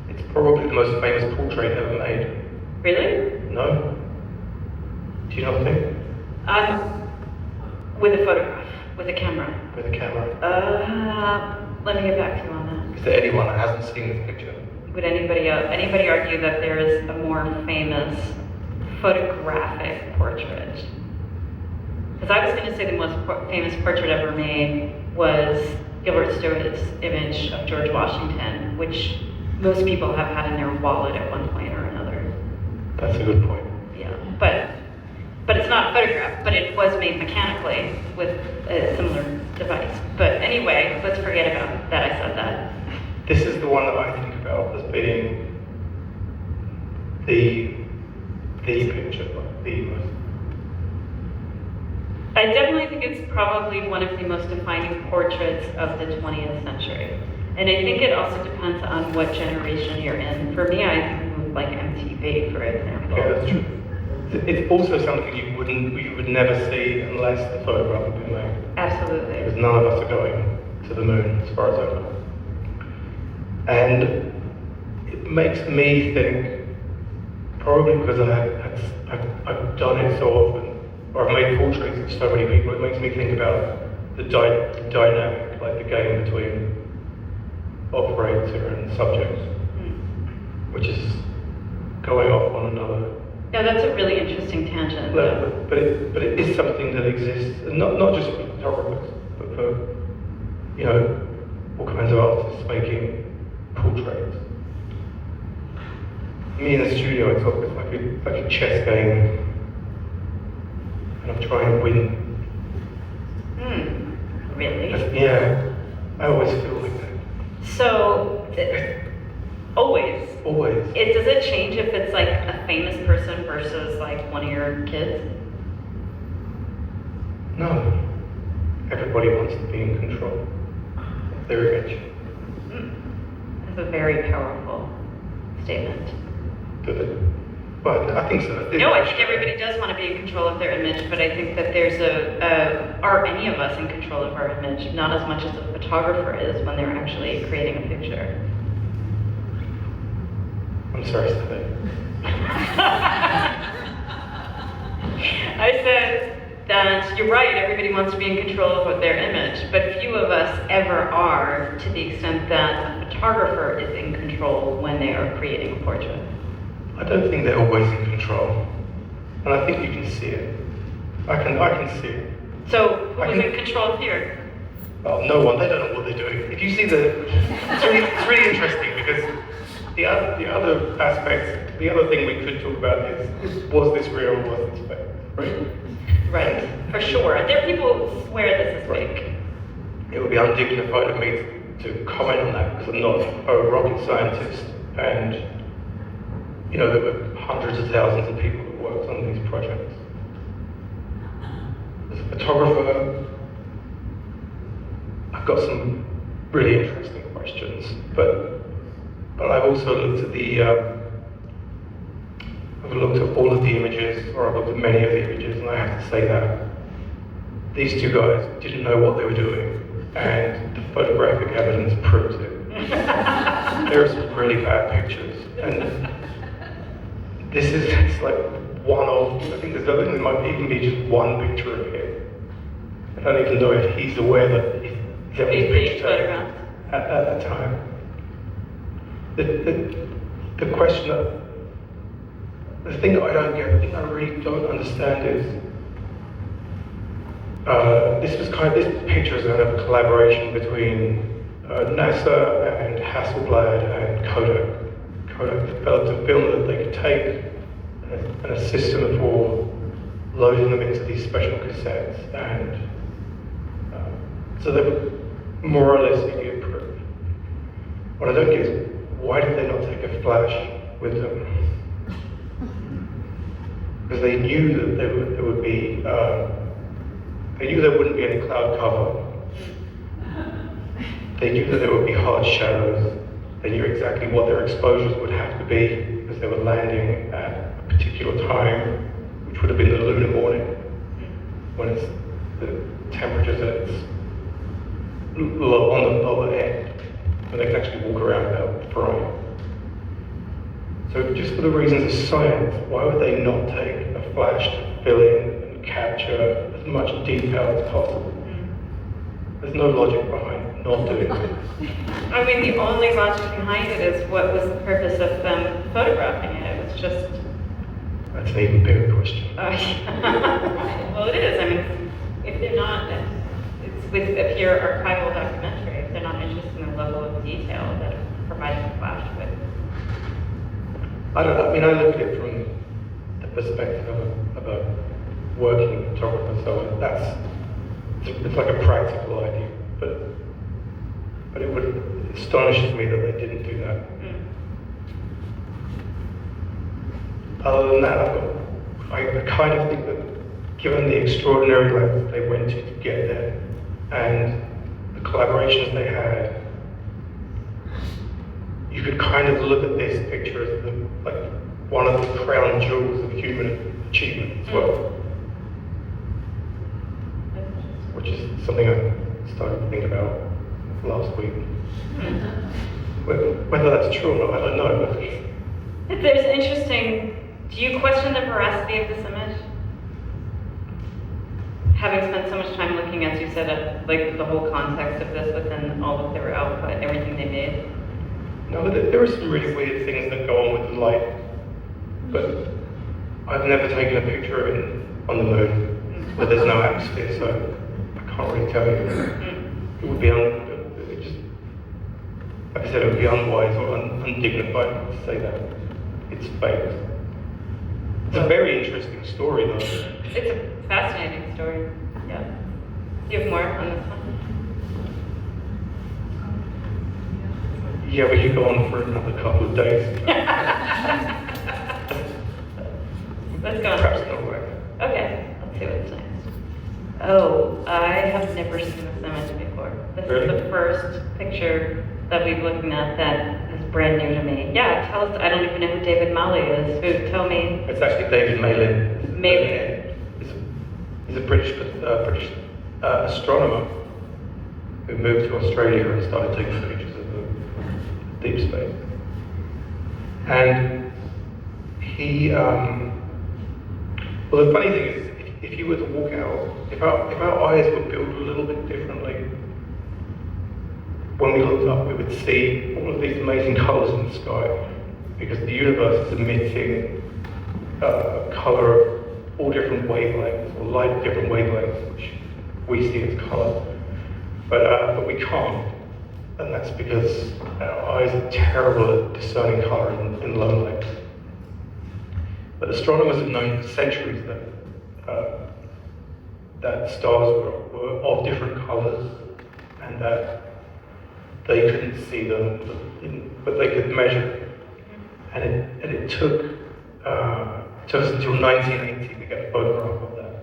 it's probably the most famous portrait ever made. Really? No? Do you not think? With a photograph, with a camera. With a camera. Let me get back to you on that. Is there anyone that hasn't seen this picture? Would anybody argue that there is a more famous photographic portrait? Because I was going to say the most famous portrait ever made was Gilbert Stuart's image of George Washington, which most people have had in their wallet at one point or another. That's a good point. Yeah, but it's not a photograph, but it was made mechanically with a similar device. But anyway, let's forget about that I said that. This is the one that I think about as being the picture, like the most. I definitely think it's probably one of the most defining portraits of the 20th century. And I think it also depends on what generation you're in. For me, I think like MTV, for example. Yeah, that's true. It's also something you would never see unless the photograph had been made. Absolutely. Because none of us are going to the moon, as far as I know. And it makes me think, probably because I've done it so often, or I've made portraits of so many people, it makes me think about the dynamic, like the game between operator and subject, which is going off on another. No, that's a really interesting tangent. But it is something that exists, not just for photographers, but for all kinds of artists making portraits. Me in the studio, it's like a chess game, and I'm trying to win. Really? Yeah, I always feel like that. So, always. Always. Does it change if it's like a famous person versus like one of your kids? No. Everybody wants to be in control of their image. That's a very powerful statement. But I think so. No, I think everybody does want to be in control of their image, but I think that there's are any of us in control of our image? Not as much as a photographer is when they're actually creating a picture. I'm sorry, Steve. I said that you're right, everybody wants to be in control of their image, but few of us ever are to the extent that a photographer is in control when they are creating a portrait. I don't think they're always in control. And I think you can see it. I can see it. So, who was in control here? Well, no one. They don't know what they're doing. If you see it's really interesting because the other aspect, the other thing we could talk about is was this real or was this fake, right? Right, for sure. There are people who swear this is fake. It would be undignified of me to comment on that because I'm not a rocket scientist, and you know there were hundreds of thousands of people that worked on these projects. As a photographer, I've got some really interesting questions, but I've also looked at I've looked at all of the images, or I've looked at many of the images, and I have to say that these two guys didn't know what they were doing, and the photographic evidence proves it. There are some really bad pictures, and it's like one of, I think there might even be just one picture of him. I don't even know if he's aware that he's having a picture taken at the time. The question that, the thing that I don't get, the thing I really don't understand is, this picture is kind of a collaboration between NASA and Hasselblad and Kodak. Kodak developed a film that they could take and a system for loading them into these special cassettes, and so they were more or less idiot proof. What I don't get is why did they not take a flash with them? Because they knew that there would be, they knew there wouldn't be any cloud cover. They knew that there would be hard shadows. They knew exactly what their exposures would have to be because they were landing at a particular time, which would have been the lunar morning, when it's the temperatures at its on the lower end, when they can actually walk around without frying. So just for the reasons of science, why would they not take a flash to fill in and capture as much detail as possible? There's no logic behind not doing it. I mean, the only logic behind it is what was the purpose of them photographing it? It was just... That's an even bigger question. Well, it is. I mean, if they're not, it's with a pure archival documentary, if they're not interested in the level of detail that it's providing a flash with. I don't know. I mean, I look at it from the perspective of a working photographer, so it's like a practical idea, but it astonishes me that they didn't do that. Other than that, I kind of think that given the extraordinary lengths they went to get there, and the collaborations they had, you could kind of look at this picture as like one of the crown jewels of human achievement as well. Which is something I started to think about last week. Whether that's true or not, I don't know. But There's interesting, do you question the veracity of this image? Having spent so much time looking, as you said, at like the whole context of this within all of their output, everything they made. No, there are some really weird things that go on with the light, but I've never taken a picture of it on the moon where there's no atmosphere, so I can't really tell you. It would be like I said, it would be unwise or undignified to say that it's fake. It's a very interesting story, though. It's a fascinating story. Yeah. Do you have more on this one? Yeah, we could go on for another couple of days. Let's go on. Perhaps not right. Okay, let's see what's next. Oh, I have never seen this image before. This Really? is the first picture that we've looking at that is brand new to me. Yeah, tell us, I don't even know who David Malley is. Tell me. It's actually David Malin. Malin. He's a British astronomer who moved to Australia and started taking pictures of the deep space. And he, well, the funny thing is, if you were to walk out, if our eyes were built a little bit differently, when we looked up, we would see all of these amazing colours in the sky. because the universe is emitting color of all different wavelengths, or light of different wavelengths, which we see as color. But we can't, and that's because our eyes are terrible at discerning color in low light. But astronomers have known for centuries that stars were of different colors, and that they couldn't see them, but they could measure them. And it took us until 1980 to get a photograph of that.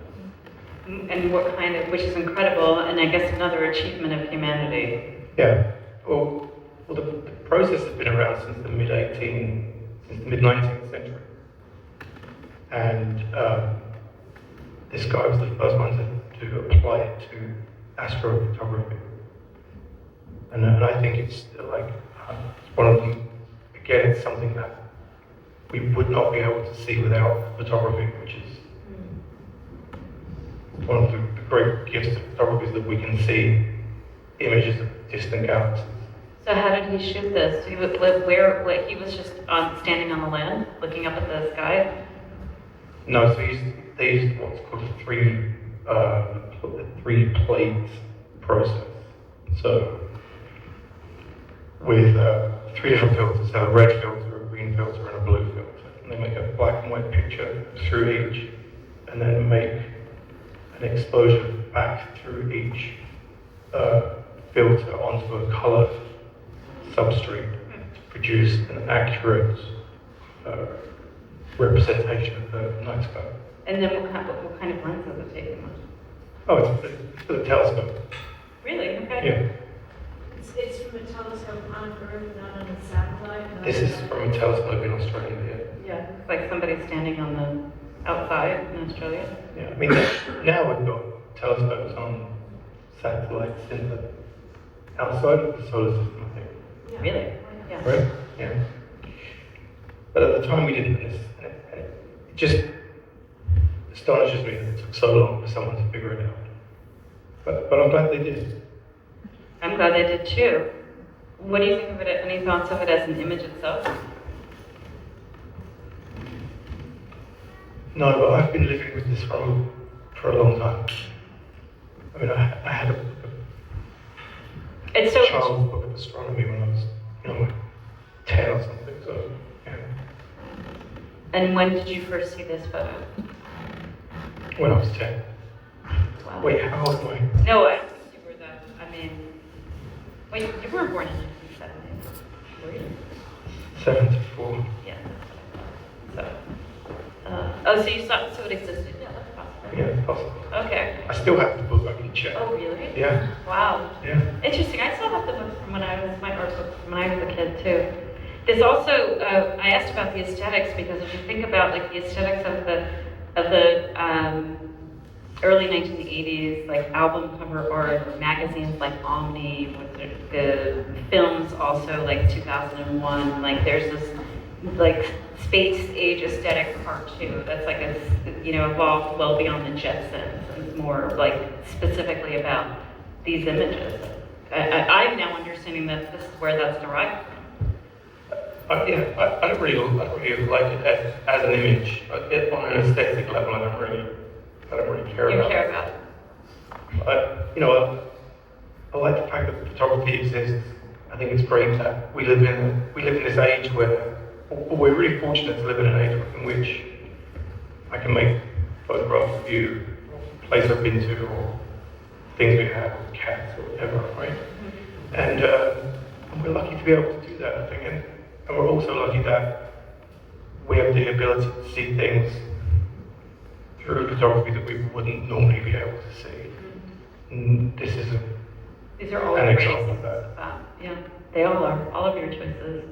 And what kind of, which is incredible, and I guess another achievement of humanity. Yeah. Well, the process has been around since the mid-19th century. And this guy was the first one to apply it to astrophotography. And I think it's like, it's one of them, again, it's something that we would not be able to see without photography, which is one of the great gifts of photography, is that we can see images of distant galaxies. So how did he shoot this? He was he was just standing on the land, looking up at the sky? No, so they used what's called a three-plate process. So with 3 different filters, a red filter, a green filter, and a blue filter. And they make a black and white picture through each, and then make an exposure back through each filter onto a color substrate to produce an accurate representation of the night sky. And then what kind of lens was it taken? Oh, it's for the telescope. Really? Okay. Yeah. It's from a telescope on Earth, not on a satellite. This is from a telescope in Australia. Yeah, it's like somebody standing on the outside in Australia. Yeah, I mean, now we've got telescopes on satellites in the outside of the solar system, I think. Yeah. Really? Yeah. Right? Yeah. But at the time we didn't, and it just astonishes me that it took so long for someone to figure it out. But I'm glad they did. I'm glad they did too. What do you think of it? Any thoughts of it as an image itself? No, but I've been living with this for a long time. I mean, I had It's so child's book of astronomy when I was, 10 or something. So, yeah. And when did you first see this photo? When I was 10. Wow. Wait, how old am I? No, I don't think you were that. I mean, wait, you weren't born in 1970, were you? 74. Yeah. So you saw, so it existed? Yeah, that's possible. Yeah, possible. Okay. I still have the book. I can check. Oh, really? Yeah. Wow. Yeah. Interesting. I still have the book from when I was my art book from when I was a kid too. There's also I asked about the aesthetics because if you think about like the aesthetics of the early 1980s, like album cover art, magazines like Omni, with the films also like 2001. Like there's this like space age aesthetic part too. That's like evolved well beyond the Jetsons and it's more like specifically about these images. I'm now understanding that this is where that's derived from. I don't really like it as an image. On an aesthetic level, I don't really care You about care it. about it. I like the fact that photography exists. I think it's great that we live in this age where we're really fortunate to live in an age in which I can make photographs of you, or place I've been to, or things we have, or cats, or whatever, right? And we're lucky to be able to do that, I think. And we're also lucky that we have the ability to see things through photography that we wouldn't normally be able to see. And this is These are all an great. example of that. Yeah, they all are. All of your choices.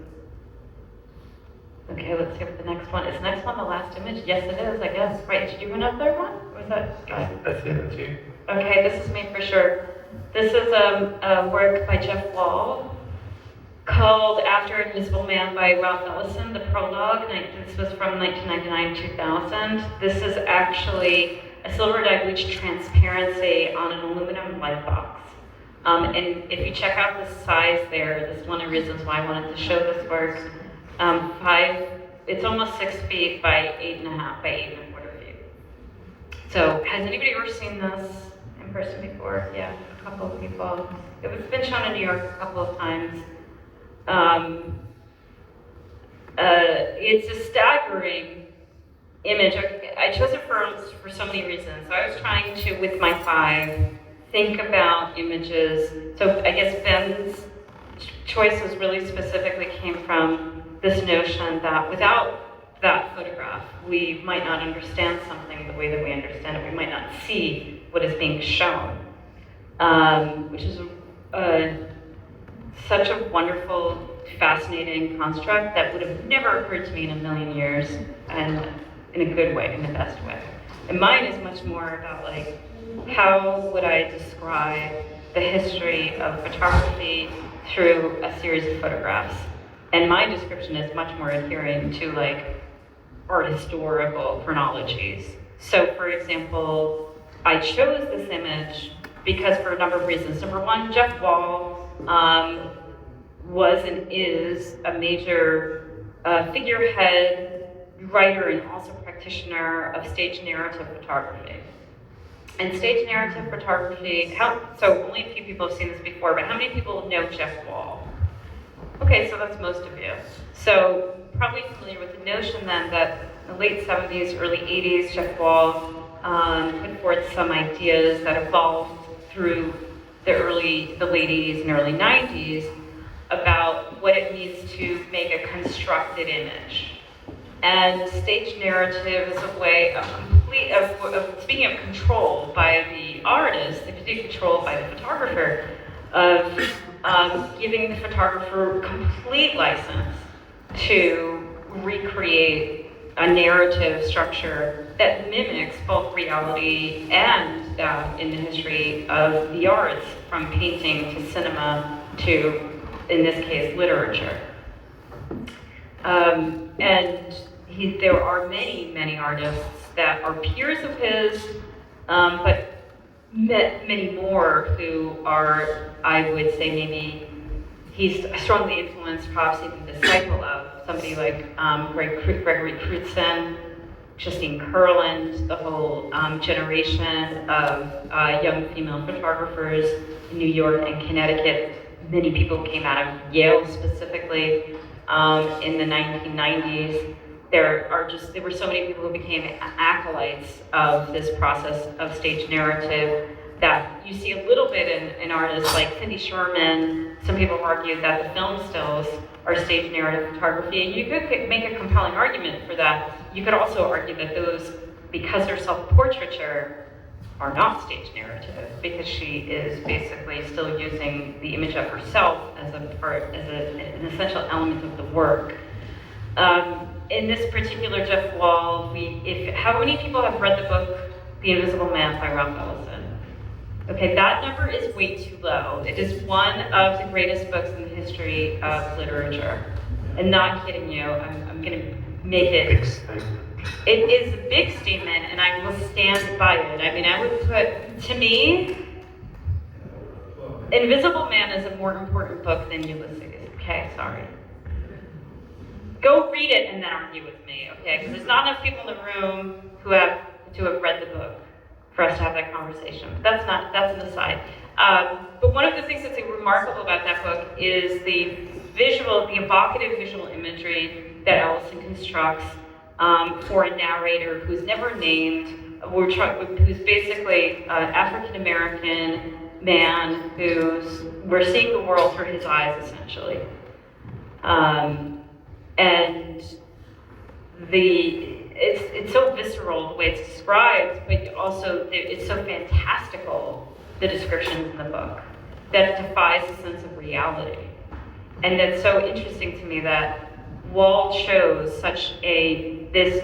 Okay, let's see what the next one is. The next one the last image? Yes, it is, I guess. Right, did you have another one? Or was that? That's it, that's you. Okay, this is me for sure. This is a work by Jeff Wall called After Invisible Man by Ralph Ellison, the prologue. This was from 1999-2000. This is actually a silver dye bleached transparency on an aluminum light box. And if you check out the size there, this is one of the reasons why I wanted to show this work. It's almost 6 feet by 8.5 by 8.25 feet. So has anybody ever seen this in person before? Yeah, a couple of people. It's been shown in New York a couple of times. It's a staggering image. I chose it for so many reasons. So I was trying to, with my 5, think about images. So I guess Ben's choices really specifically came from this notion that without that photograph, we might not understand something the way that we understand it. We might not see what is being shown, which is such a wonderful, fascinating construct that would have never occurred to me in a million years, and in a good way, in the best way. And mine is much more about like, how would I describe the history of photography through a series of photographs? And my description is much more adhering to like art historical chronologies. So for example, I chose this image because for a number of reasons. Number one, Jeff Wall was and is a major figurehead, writer, and also practitioner of stage narrative photography. And stage narrative photography, so only a few people have seen this before, but how many people know Jeff Wall? Okay, so that's most of you. So probably familiar with the notion then that in the late 70s, early 80s, Jeff Wall put forth some ideas that evolved through the late 80s and early 90s about what it means to make a constructed image. And stage narrative is a way of speaking of control by the artist, if you do control by the photographer, of giving the photographer complete license to recreate a narrative structure that mimics both reality and in the history of the arts, from painting to cinema to, in this case, literature. There are many, many artists that are peers of his, but many more who are, I would say maybe, he's strongly influenced, perhaps even disciple of, somebody like Gregory Crutzen, Justine Kurland, the whole generation of young female photographers in New York and Connecticut. Many people came out of Yale specifically in the 1990s. There were so many people who became acolytes of this process of stage narrative that you see a little bit in artists like Cindy Sherman. Some people have argued that the film stills are stage narrative photography, and you could make a compelling argument for that. You could also argue that those, because they're self-portraiture, are not stage narrative, because she is basically still using the image of herself as an essential element of the work. In this particular Jeff Wall, how many people have read the book The Invisible Man by Ralph Ellison? Okay, that number is way too low. It is one of the greatest books in the history of literature. And not kidding you, I'm gonna make it. Big statement. It is a big statement, and I will stand by it. I mean, I would put, to me, Invisible Man is a more important book than Ulysses. Okay, sorry. Go read it and then argue with me, okay? Because there's not enough people in the room who have read the book for us to have that conversation. But that's an aside. But one of the things that's remarkable about that book is the evocative visual imagery that Ellison constructs for a narrator who's never named, who's basically an African-American man we're seeing the world through his eyes, essentially. And it's so visceral the way it's described, but also it's so fantastical, the descriptions in the book, that it defies a sense of reality. And that's so interesting to me that Wall chose this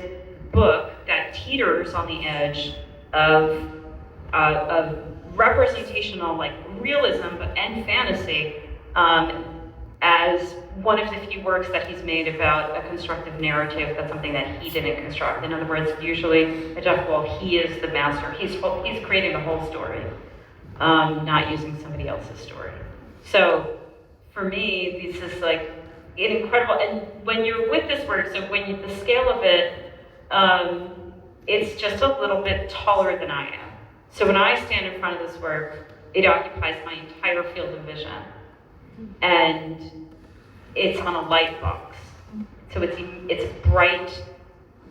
book that teeters on the edge of representational, like realism and fantasy, as one of the few works that he's made about a constructive narrative. That's something that he didn't construct. In other words, usually at Jeff Wall, he is the master. He's creating the whole story, not using somebody else's story. So for me, this is like, incredible. And when you're with this work, so when you, the scale of it, it's just a little bit taller than I am. So when I stand in front of this work, it occupies my entire field of vision. And it's on a light box. So it's a bright,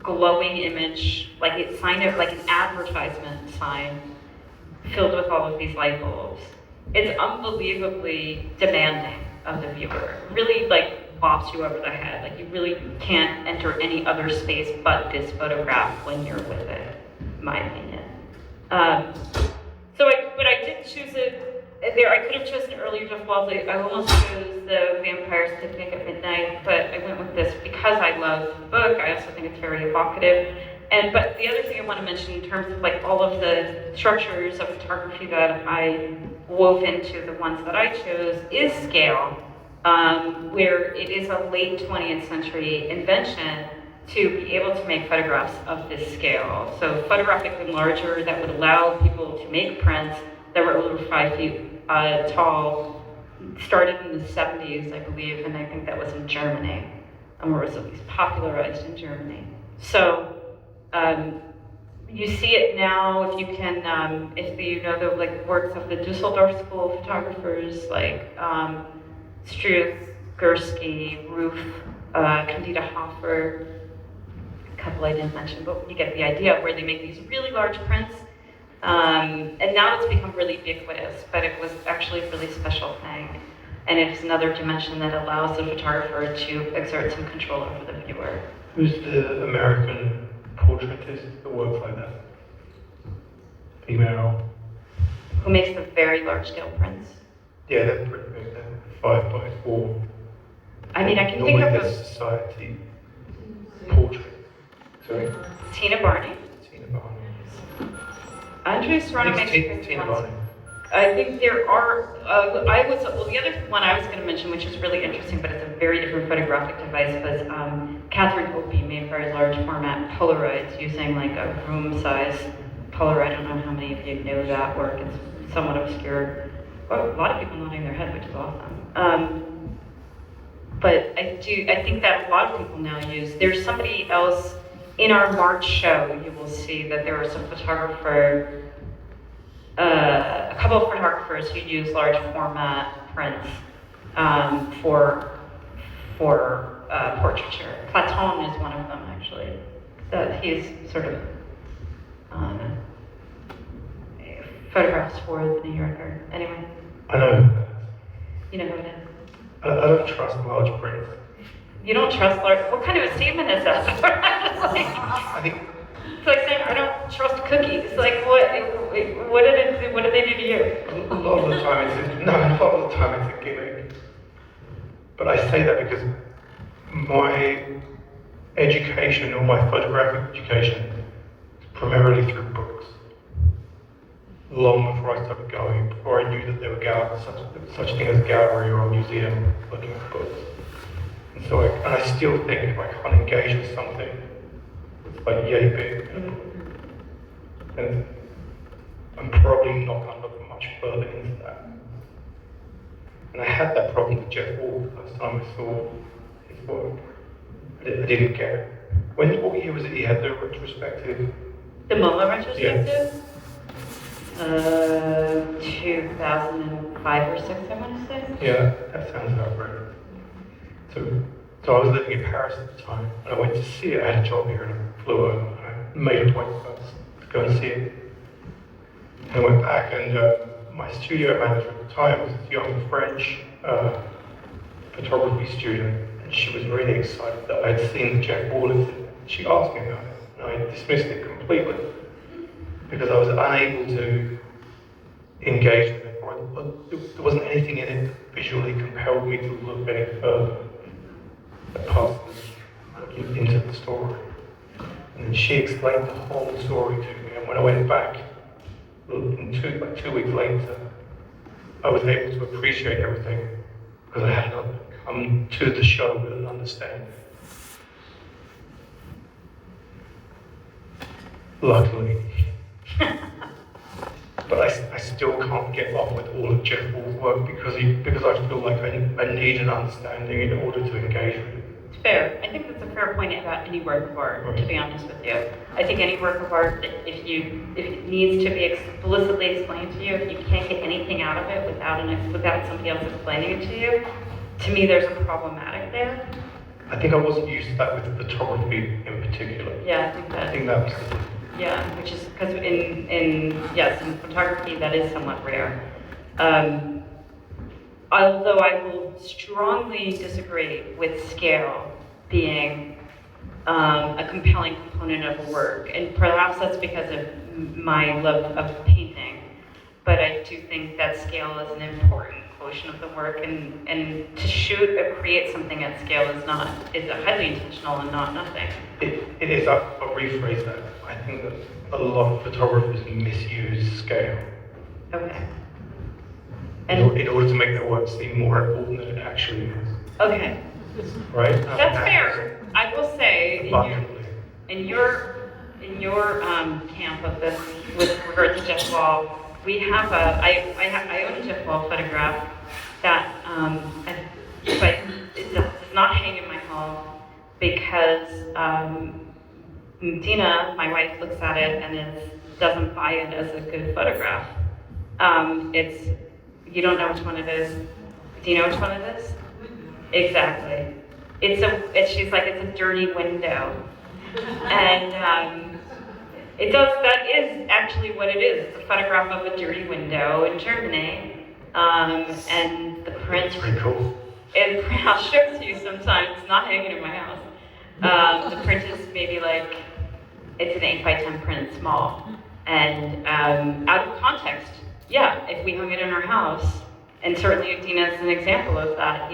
glowing image, like it's signed up like an advertisement sign filled with all of these light bulbs. It's unbelievably demanding of the viewer. Really like bops you over the head. Like you really can't enter any other space but this photograph when you're with it, in my opinion. But I did choose it there. I could have chosen earlier Jeff Wellesley. I almost chose the Vampire's Picnic at Midnight, but I went with this because I love the book. I also think it's very evocative. But the other thing I want to mention in terms of like all of the structures of photography that I wove into the ones that I chose is scale, where it is a late 20th century invention to be able to make photographs of this scale. So photographic enlarger that would allow people to make prints that were over 5 feet tall started in the 70s, I believe, and I think that was in Germany, or was at least popularized in Germany. So you see it now if you can, if you know the like works of the Dusseldorf School photographers like Struth, Gursky, Roof, Candida Hoffer, a couple I didn't mention, but you get the idea where they make these really large prints. And now it's become really ubiquitous, but it was actually a really special thing. And it's another dimension that allows the photographer to exert some control over the viewer. Who's the American portraitist that works like that? Female? Who makes the very large scale prints? Yeah, they're pretty big. They're 5x4. I mean, I can normally think of the society portrait. Sorry? Tina Barney. Tina Barney. Andrew Serrano makes Tina Barney. I think there are, the other one I was going to mention, which is really interesting, but it's a very different photographic device, was Catherine Opie made very large format Polaroids using like a room size Polaroid. I don't know how many of you know that work. It's somewhat obscure. Well, a lot of people nodding their head, which is awesome. But I think that a lot of people now use, there's somebody else in our March show, you will see that there was a photographer, a couple of photographers who use large format prints for portraiture. Platon is one of them, actually. He's sort of photographs for the New Yorker. Anyway. I know. You know who it is? I don't trust large prints. You don't trust large? What kind of a statement is that? I think it's like saying I don't trust cookies. Like what did they do to you? a lot of the time it's a gimmick. But I say that because my education, or my photographic education, is primarily through books. Long before I started going, before I knew that there were such thing as gallery or a museum looking at books. And so I still think if I can't engage with something, it's like yay big, and I'm probably not going to look much further into that. And I had that problem with Jeff Wall the first time I saw his work. I didn't get it. What year was it he had the retrospective? The MoMA retrospective? Yeah. 2005 or 6, I want to say. Yeah, that sounds about right. So I was living in Paris at the time, and I went to see it. I had a job here, and I flew over. I made a point first to go and see it. And I went back, and my studio manager at the time was this young French photography student, and she was really excited that I had seen the Jack Wall incident. She asked me about it, and I dismissed it completely because I was unable to engage with it, or there wasn't anything in it that visually compelled me to look any further past looking into the story. And then she explained the whole story to me, and when I went back, like 2 weeks later, I was able to appreciate everything because I had come to the show with an understanding. Luckily. But I still can't get on with all of Jeff Wall's work because I feel like I need an understanding in order to engage with it. It's fair. I think that's a fair point about any work of art, to be honest with you. I think any work of art, if it needs to be explicitly explained to you, if you can't get anything out of it without somebody else explaining it to you, to me there's a problematic there. I think I wasn't used to that with photography in particular. Yeah, I think that was yeah, which is because in photography that is somewhat rare. Although I will strongly disagree with scale being a compelling component of a work, and perhaps that's because of my love of painting, but I do think that scale is an important quotient of the work, and to shoot or create something at scale is highly intentional and not nothing. It is. I'll rephrase that. I think that a lot of photographers misuse scale. Okay. In order to make their work seem more important than it actually is. Okay. Right? That's fair. I will say Abundantly. in your camp of this with regard to Jeff Wall, we have I own a Jeff Wall photograph that but it does not hang in my home because Dina, my wife, looks at it and doesn't buy it as a good photograph. You don't know which one it is. Do you know which one it is? Exactly. She's like, it's a dirty window. And that is actually what it is. It's a photograph of a dirty window in Germany. And the print. It's pretty cool. And I'll show it to you sometime. It's not hanging in my house. The print is maybe like, it's an 8x10 print, small. And out of context, yeah, if we hung it in our house, and certainly Dina's an example of that.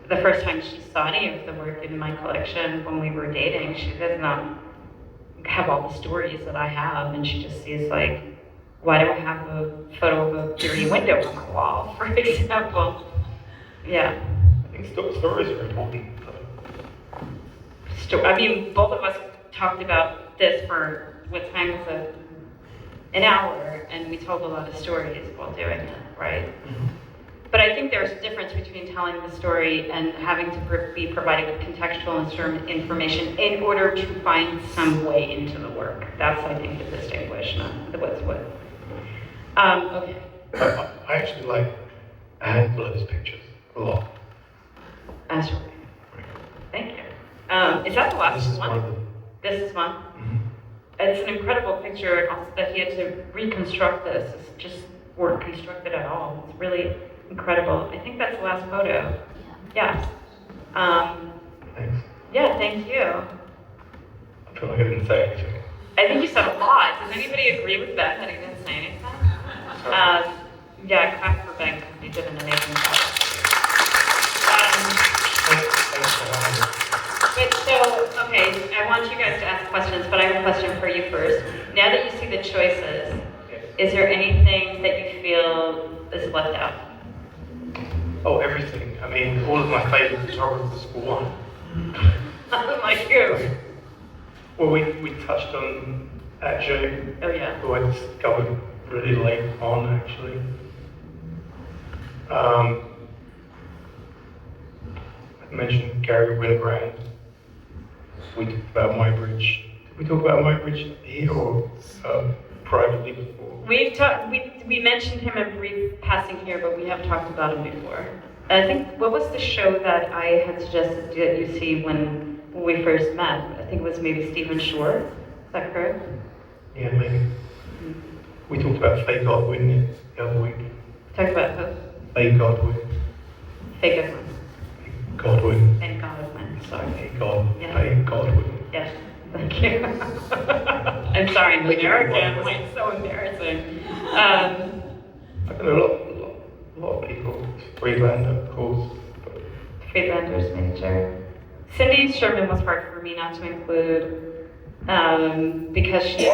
The first time she saw any of the work in my collection when we were dating, she does not have all the stories that I have, and she just sees like, why do I have a photo of a dirty window on my wall, for example? Yeah. I think stories are important. Both of us talked about this for what time was an hour, and we told a lot of stories while doing it, right? Mm-hmm. But I think there's a difference between telling the story and having to be provided with contextual information in order to find some way into the work. That's, I think, the distinguish, not the what's what. Okay. I actually like a handful of his pictures a lot. That's right. Thank you. Is that the last This is one? one of them. This is one? Mm-hmm. It's an incredible picture, and also that he had to reconstruct this. It's just weren't constructed at all. It's really incredible. I think that's the last photo. Yeah. Thanks. Yeah, thank you. I feel like I didn't say anything. I think you said a lot. Does anybody agree with Ben that he didn't say anything? Yeah, clap for Ben because he did an amazing job. Thanks for having me. But so, okay, I want you guys to ask questions, but I have a question for you first. Now that you see the choices, is there anything that you feel is left out? Oh, everything. I mean, all of my favorite photographers for one. Like you. Well, we touched on Ajay, Oh yeah. who I discovered really late on, actually. I mentioned Gary Winogrand. We talked about My Bridge. Did we talk about My Bridge here or privately before? We mentioned him in brief passing here, but we have talked about him before. I think, what was the show that I had suggested that you see when we first met? I think it was maybe Stephen Shore. Is that correct? Yeah, maybe. Mm-hmm. We talked about Faye Godwin the other week. Talk about who? Faye Godwin. Faye Goodwin. Godwin. And Godwin, sorry. Yeah. Faye Godwin. Yes, thank you. I'm sorry, I'm American. It's so embarrassing. I know a lot of people. Freelander, of course. Friedlander's major. Cindy Sherman was hard for me not to include because she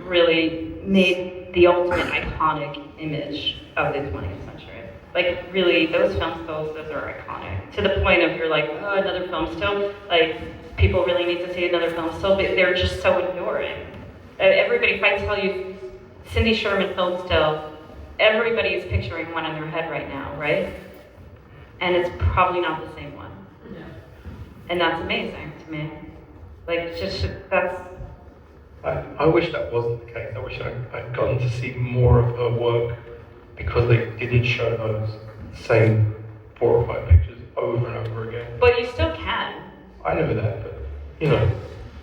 really made the ultimate iconic image of the 20th century. Like, really, those film stills, those are iconic. To the point of you're like, oh, another film still? Like, people really need to see another film still, but they're just so enduring. Everybody, if I tell you Cindy Sherman film still, everybody's picturing one in their head right now, right? And it's probably not the same one. No. And that's amazing to me. Like, just, that's, I wish that wasn't the case. I wish I'd gotten to see more of her work because they didn't show those same 4 or 5 pictures over and over again. but you still can. I know that, but you know,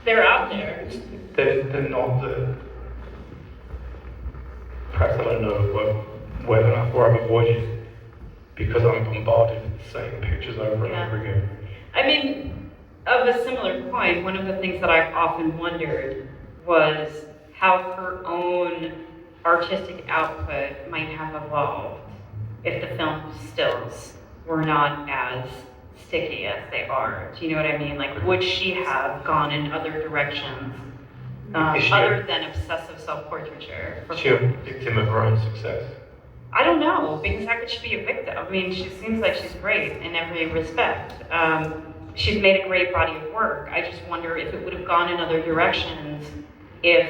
They're out there. they're not the. Perhaps I don't know whether or I've avoided it because I'm bombarded with the same pictures over and Yeah. over again. I mean, of a similar point, one of the things that I've often wondered was how her own artistic output might have evolved if the film stills were not as sticky as they are. Do you know what I mean? Like, would she have gone in other directions Is she other than obsessive self-portraiture? Is she a victim of her own success? I don't know, because how could she be a victim? I mean, she seems like she's great in every respect. She's made a great body of work. I just wonder if it would have gone in other directions if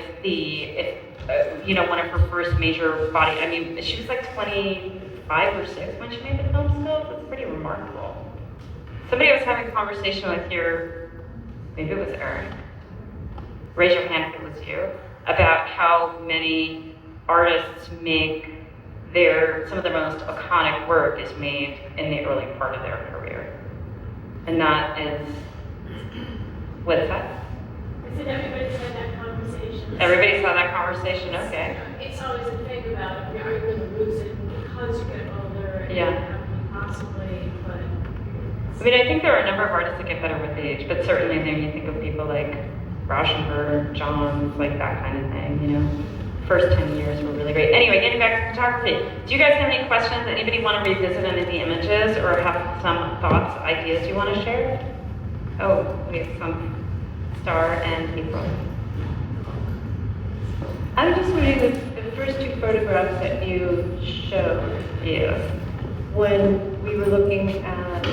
you know, one of her first major body, I mean, she was like 25 or 6 when she made the film still. That's pretty remarkable. Somebody I was having a conversation with here, maybe it was Eric, raise your hand if it was you, about how many artists make some of their most iconic work is made in the early part of their career. And that is, what's that? I said everybody's had that conversation. Everybody's had that conversation, okay. It's always a thing about, are you gonna lose it because you get older? And Yeah. possibly, but. I mean, I think there are a number of artists that get better with age, but certainly then you think of people like Rauschenberg, Johns, like that kind of thing, you know? First 10 years were really great. Anyway, getting back to photography. Do you guys have any questions? Anybody want to revisit any of the images or have some thoughts, ideas you want to share? Oh, we have some Star and April. I was just wondering, the first 2 photographs that you showed, Yes. when we were looking at,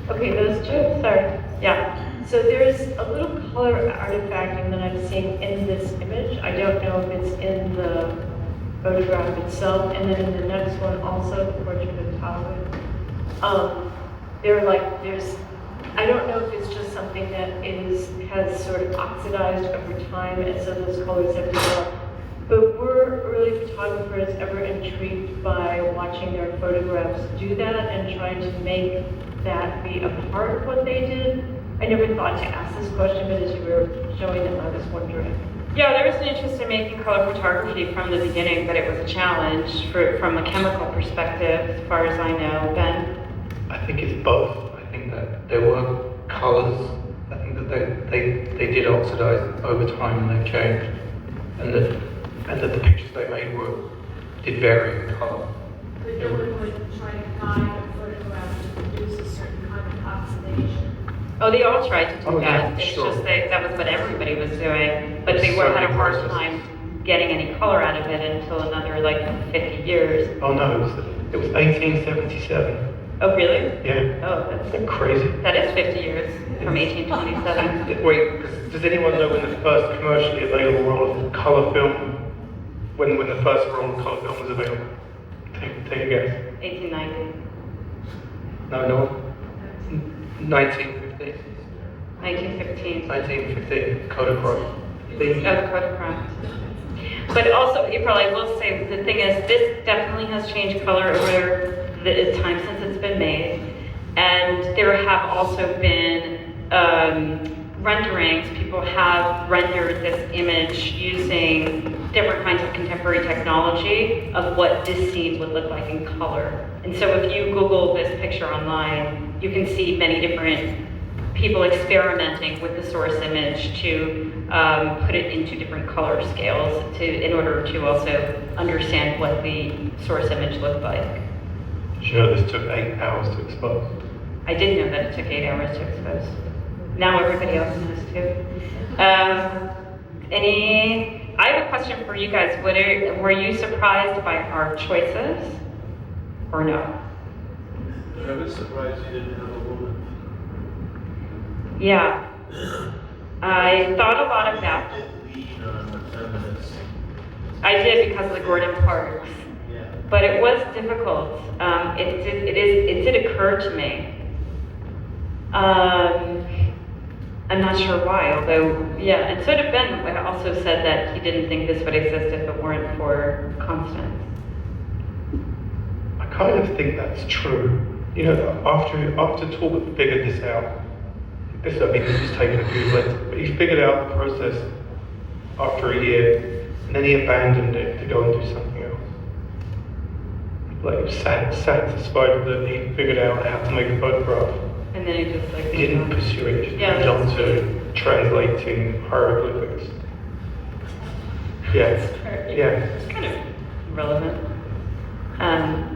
okay, those 2, sorry. Yeah. So there's a little color artifacting that I'm seeing in this image. I don't know if it's in the photograph itself, and then in the next one also, the portrait of Talbot. I don't know if it's just something that has sort of oxidized over time, and so those colors have developed. But were early photographers ever intrigued by watching their photographs do that and trying to make that be a part of what they did? I never thought to ask this question, but as you were showing them, I was wondering. Yeah, there was an interest in making color photography from the beginning, but it was a challenge from a chemical perspective, as far as I know. Ben? I think it's both. I think that there were colours. I think that they did oxidize over time and they've changed, and that the pictures they made did vary in colour. But no one would try to guide a photograph to produce a certain kind of oxidation. Oh, they all tried to do Oh, yeah, that. It's sure. just that was what everybody was doing, but they It's had a so hard process. time getting any color out of it until another like 50 years. Oh no, it was 1877. Oh, really? Yeah. Oh, Isn't that crazy? that is 50 years from 1827. Wait, does anyone know when the first commercially available roll of colour film, when the first roll of colour film was available? Take a guess. 1890, No. 1915. 1915. 1915. Kodachrome. Oh, the Kodachrome. But also, April, I will say, the thing is, this definitely has changed color over the time since it's been made. And there have also been renderings. People have rendered this image using different kinds of contemporary technology of what this scene would look like in color. And so if you Google this picture online, you can see many different people experimenting with the source image to put it into different color scales in order to also understand what the source image looked like. Did you know this took 8 hours to expose? I did know that it took 8 hours to expose. Now everybody else knows too. I have a question for you guys. Were you surprised by our choices or no? I was surprised you didn't have a woman. Yeah. I thought a lot about It lean on the feminist I did because of the Gordon Parks. Yeah. But it was difficult. It did occur to me. I'm not sure why, although, yeah, and so did Ben also said that he didn't think this would exist if it weren't for Constance. I kind of think that's true. You know, after Talbot figured this out, this is taking a few months, but he figured out the process after a year, and then he abandoned it to go and do something else. Like satisfied that he figured out how to make a photograph. And then he just like... He didn't pursue it, he just Yeah, moved on to translating hieroglyphics. Yeah, yeah. It's kind of relevant.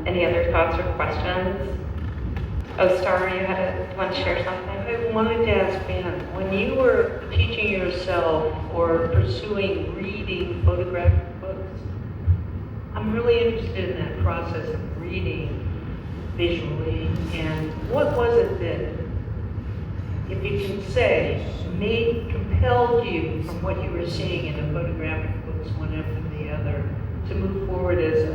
Any other thoughts or questions? Oh, Star, you want to share something? I wanted to ask Ben, when you were teaching yourself or pursuing reading photographic books, I'm really interested in that process of reading visually, and what was it that, if you can say, compelled you from what you were seeing in the photographic books one after the other to move forward as a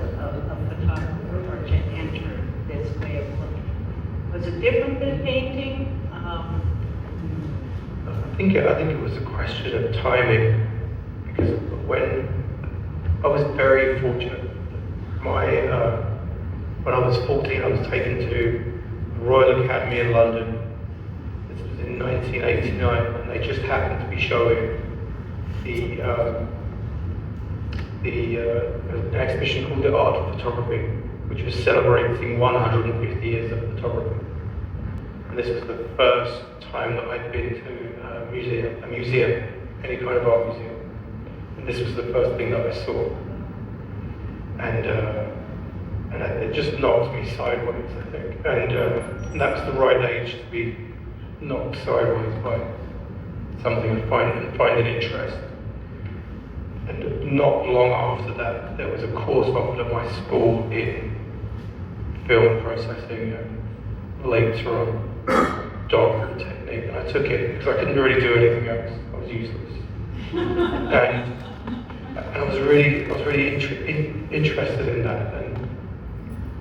photographer or to enter this way of looking? Was it different than painting? I think it was a question of timing, because when I was very fortunate, when I was 14, I was taken to the Royal Academy in London. This was in 1989, and they just happened to be showing an exhibition called the Art of Photography, which was celebrating 150 years of photography. And this was the first time that I'd been to a museum, any kind of art museum. And this was the first thing that I saw. And it just knocked me sideways, I think. And that was the right age to be knocked sideways by something and find an interest. And not long after that, there was a course offered at my school in film processing and later on dark technique. And I took it because I couldn't really do anything else. I was useless. And I was really interested in that. And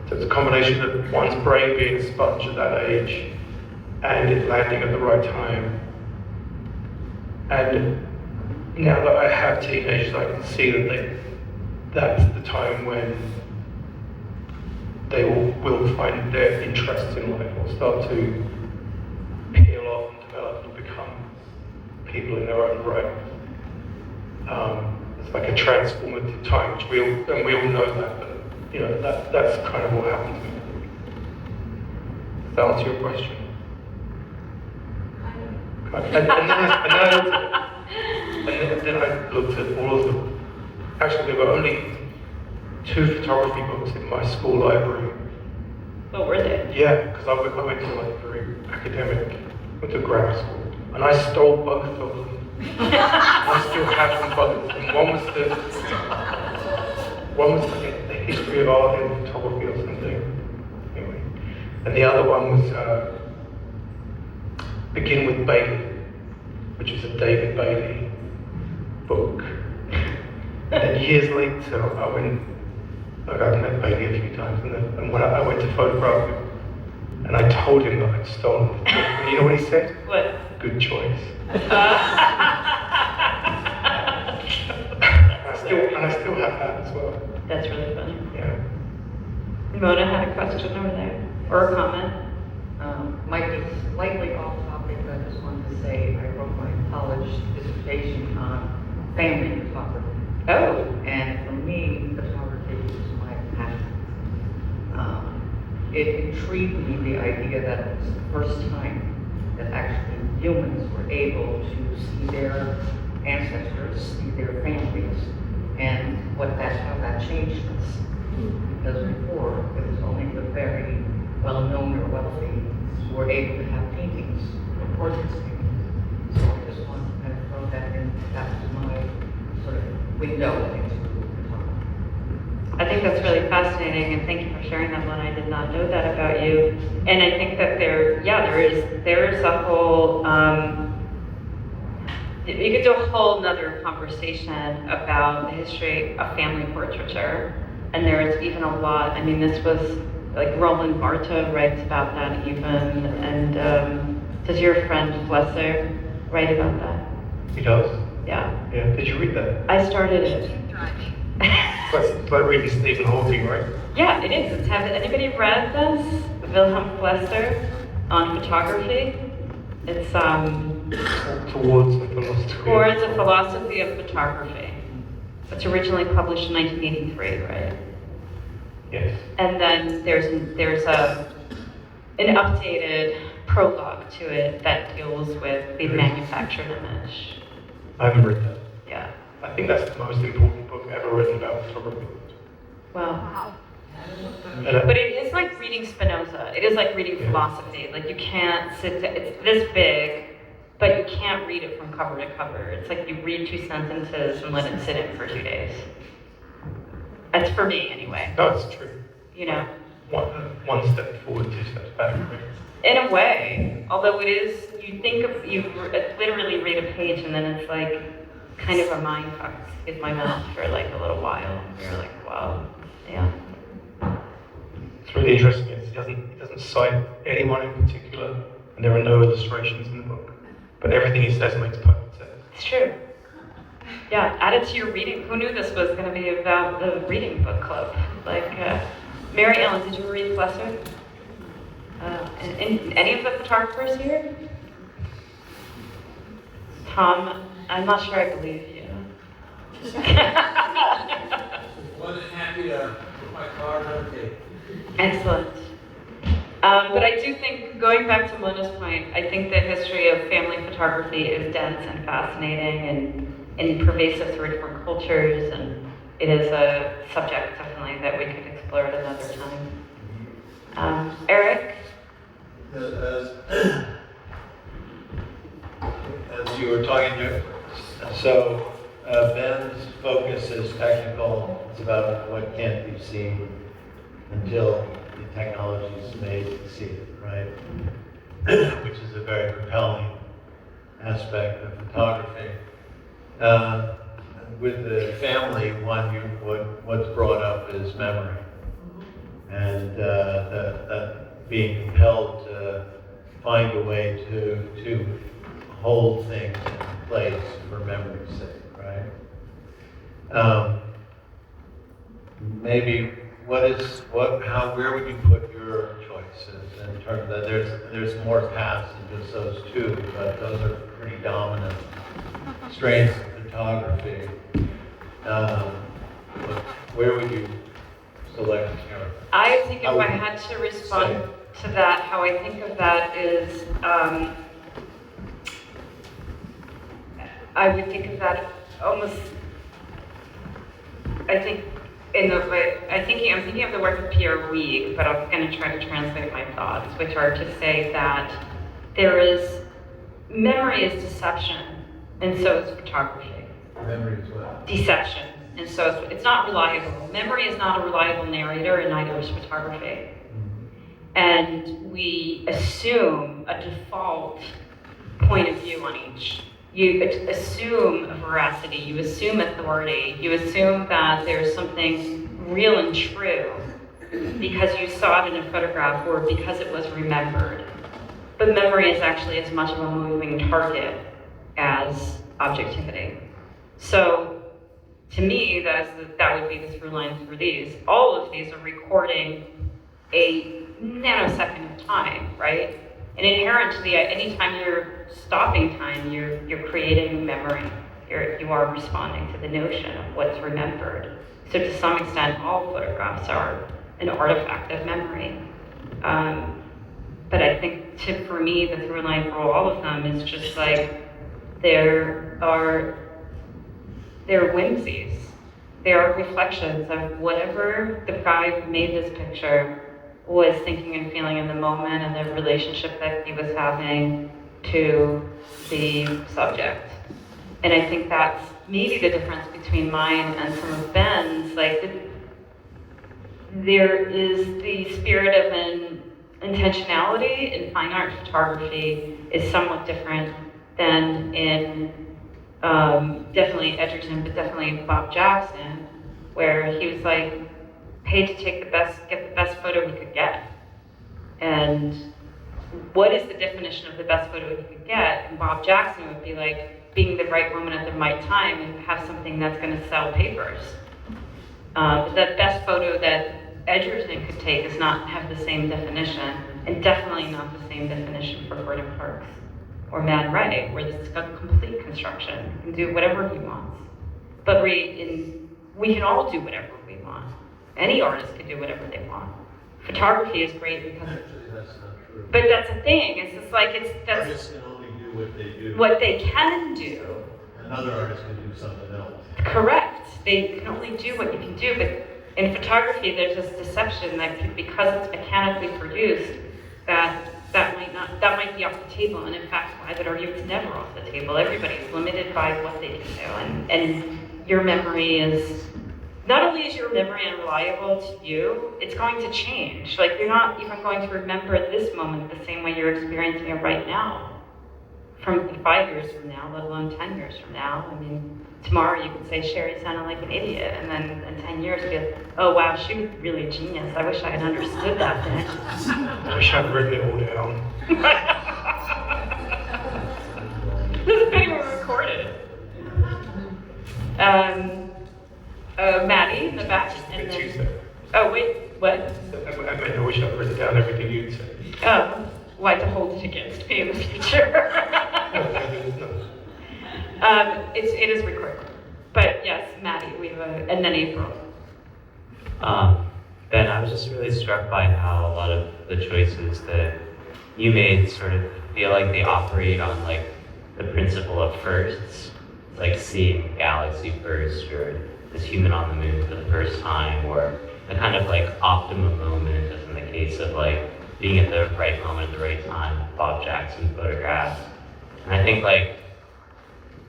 so it's a combination of one's brain being a sponge at that age and it landing at the right time. And now that I have teenagers, I can see that that's the time when they will find their interests in life or start to peel off and develop and become people in their own right. It's like a transformative time, which we all know that, but you know, that's kind of what happened to me. Does that answer your question? And then I looked at all of them. Actually, there were only 2 photography books in my school library. What were they? Yeah, because I went to like very academic, went to grammar school, and I stole both of them. I still have them both. And one was like the history of art and photography or something. Anyway, and the other one was Begin with Bailey, which is a David Bailey book. And years later, I've met Bailey a few times, and when I went to photograph him, and I told him that I'd stolen the book, and you know what he said? What? Good choice. I still have that as well. That's really funny. Yeah. Mona had a question over there, or a comment. Might be slightly off topic, but I just wanted to say I wrote my college dissertation on family photography. Oh. And for me, photography is my passion. It intrigued me, the idea that it was the first time that actually humans were able to see their ancestors, see their families, and how that changed us. Because before, it was only the very well-known or wealthy who were able to have paintings or portraits painted. So I just wanted to kind of throw that in. That was my sort of window into photography. I think that's really fascinating, and thank you for sharing that one. I did not know that about you. And I think that there is a whole, You could do a whole nother conversation about the history of family portraiture, and there's even a lot. I mean, this was like Roland Barthes writes about that even, and does your friend Flesser write about that? He does? Yeah. Yeah, did you read that? I started it. It's like reading Stephen Hawking, right? Yeah, it is. Has anybody read this? Wilhelm Flesser on photography? It's Towards the philosophy. Towards a Philosophy of Photography. It's originally published in 1983, right? Yes. And then there's an updated prologue to it that deals with the manufactured image. I haven't read that. Yeah. I think that's the most important book ever written about photography. Well, And, but it is like reading Spinoza. It is like reading philosophy. Like you can't it's this big, but you can't read it from cover to cover. It's like you read 2 sentences and let it sit in for 2 days. That's for me anyway. no, it's true. You know, One step forward, 2 steps back. Right? in a way, although it is, you literally read a page and then it's like kind of a mind fuck in my mouth for like a little while. You're like, wow, yeah. It's really interesting. He doesn't cite anyone in particular, and there are no illustrations in the book. But everything he says makes perfect sense. It's true. Yeah, add it to your reading. Who knew this was going to be about the reading book club? Like, Mary Ellen, did you read Flesser? And any of the photographers here? Tom, I'm not sure I believe you. More than happy to put my card on the table. Excellent. But I do think, going back to Mona's point, I think the history of family photography is dense and fascinating and pervasive through different cultures, and it is a subject definitely that we could explore at another time. Eric? As you were talking to, so Ben's focus is technical. It's about what can't be seen until the technology is made to see it, right? Which is a very compelling aspect of photography. With the family one, what's brought up is memory, and that being compelled to find a way to hold things in place for memory's sake, right? Maybe where would you put your choices in terms of that? There's more paths than just those two, but those are pretty dominant strengths of photography. Where would you select your? I think if I had to respond to that, how I think of that is, I would think of that almost, I'm thinking of the work of Pierre Huyghe, but I'm going to try to translate my thoughts, which are to say that memory is deception, and so is photography. Memory as well. Deception, and so it's not reliable. Memory is not a reliable narrator, and neither is photography. And we assume a default point of view on each. You assume veracity, you assume authority, you assume that there's something real and true because you saw it in a photograph or because it was remembered. But memory is actually as much of a moving target as objectivity. So to me, that would be the through line for these. All of these are recording a nanosecond of time, right? And inherent to anytime you're stopping time, you're creating memory. You are responding to the notion of what's remembered. So to some extent, all photographs are an artifact of memory. But I think for me, the through line for all of them is just like they're whimsies. They are reflections of whatever the guy who made this picture was thinking and feeling in the moment and the relationship that he was having to the subject. And I think that's maybe the difference between mine and some of Ben's. There is the spirit of an intentionality in fine art photography is somewhat different than in definitely Edgerton, but definitely Bob Jackson, where he was like paid to get the best photo he could get. And what is the definition of the best photo he could get? And Bob Jackson would be like being the right moment at the right time and have something that's going to sell papers. But the best photo that Edgerton could take does not have the same definition, and definitely not the same definition for Gordon Parks or Man Ray, where this is a complete construction. He can do whatever he wants. But we can all do whatever we want. Any artist can do whatever they want. Photography is great because, Actually, that's not true. but that's the thing. It's just like that's Artists can only do what they do. what they can do. Another artist can do something else. Correct. They can only do what you can do, but in photography, there's this deception that because it's mechanically produced, that might be off the table. And in fact, I would argue it's never off the table. Everybody's limited by what they can do, and your memory is. Not only is your memory unreliable to you, it's going to change. Like, you're not even going to remember this moment the same way you're experiencing it right now. From 5 years from now, let alone 10 years from now. I mean, tomorrow you could say Sheri sounded like an idiot, and then in 10 years you'd be like, oh wow, she was really a genius. I wish I had understood that then. I wish I'd written it all down. This is being recorded. Maddie in the back, and It's then. Tuesday. Oh wait, what? I meant I wish I'd written down everything you'd said. Oh, why to hold it against me in the future? No. It is recorded. But yes, Maddie, we have and then April. Ben, I was just really struck by how a lot of the choices that you made sort of feel like they operate on like the principle of firsts, like seeing galaxy first, or this human on the moon for the first time, or the kind of like optimum moment, as in the case of like being at the right moment at the right time, Bob Jackson photographs. And I think like,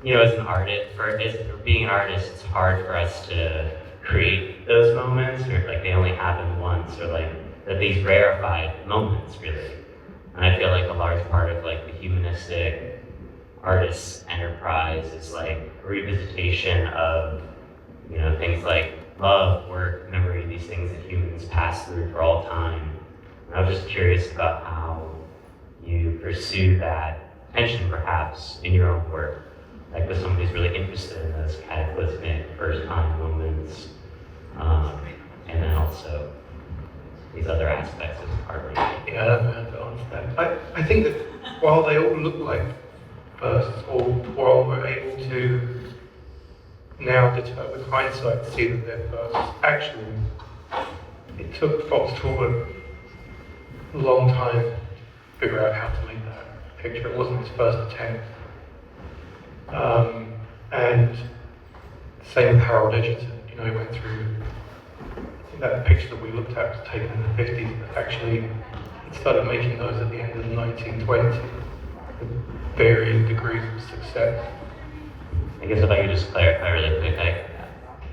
you know, as an artist, for being an artist, it's hard for us to create those moments, or like they only happen once, or like that these rarefied moments really. And I feel like a large part of like the humanistic artist's enterprise is like a revisitation of, you know, things like love, work, memory, these things that humans pass through for all time. And I was just curious about how you pursue that tension perhaps in your own work, like with somebody who's really interested in those cataclysmic first time moments, and then also these other aspects of art making. Yeah, I don't know how to answer that. I think that while they all look like firsts, or while we're able to now with hindsight see that they're firsts, actually, it took Fox Talbot a long time to figure out how to make that picture. It wasn't his first attempt. And same with Harold Edgerton. You know, he went through, I think that picture that we looked at was taken in the 50s, but actually he started making those at the end of the 1920s with varying degrees of success. I guess if I could just clarify really quick,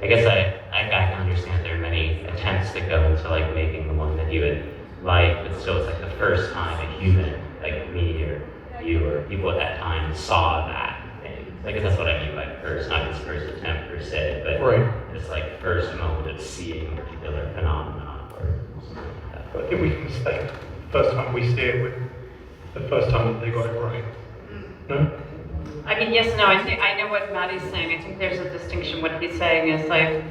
I guess I can understand there are many attempts that go into like making the one that you would like, but still it's like the first time a human, like me or you or people at that time saw that. I guess that's what I mean by first, not his first attempt per se, but Right. it's like first moment of seeing a particular phenomenon or something like that. But I think we can mistake the first time we see it with the first time that they got it right. No? I mean, yes and no. I know what Maddie's saying. I think there's a distinction. What he's saying is like,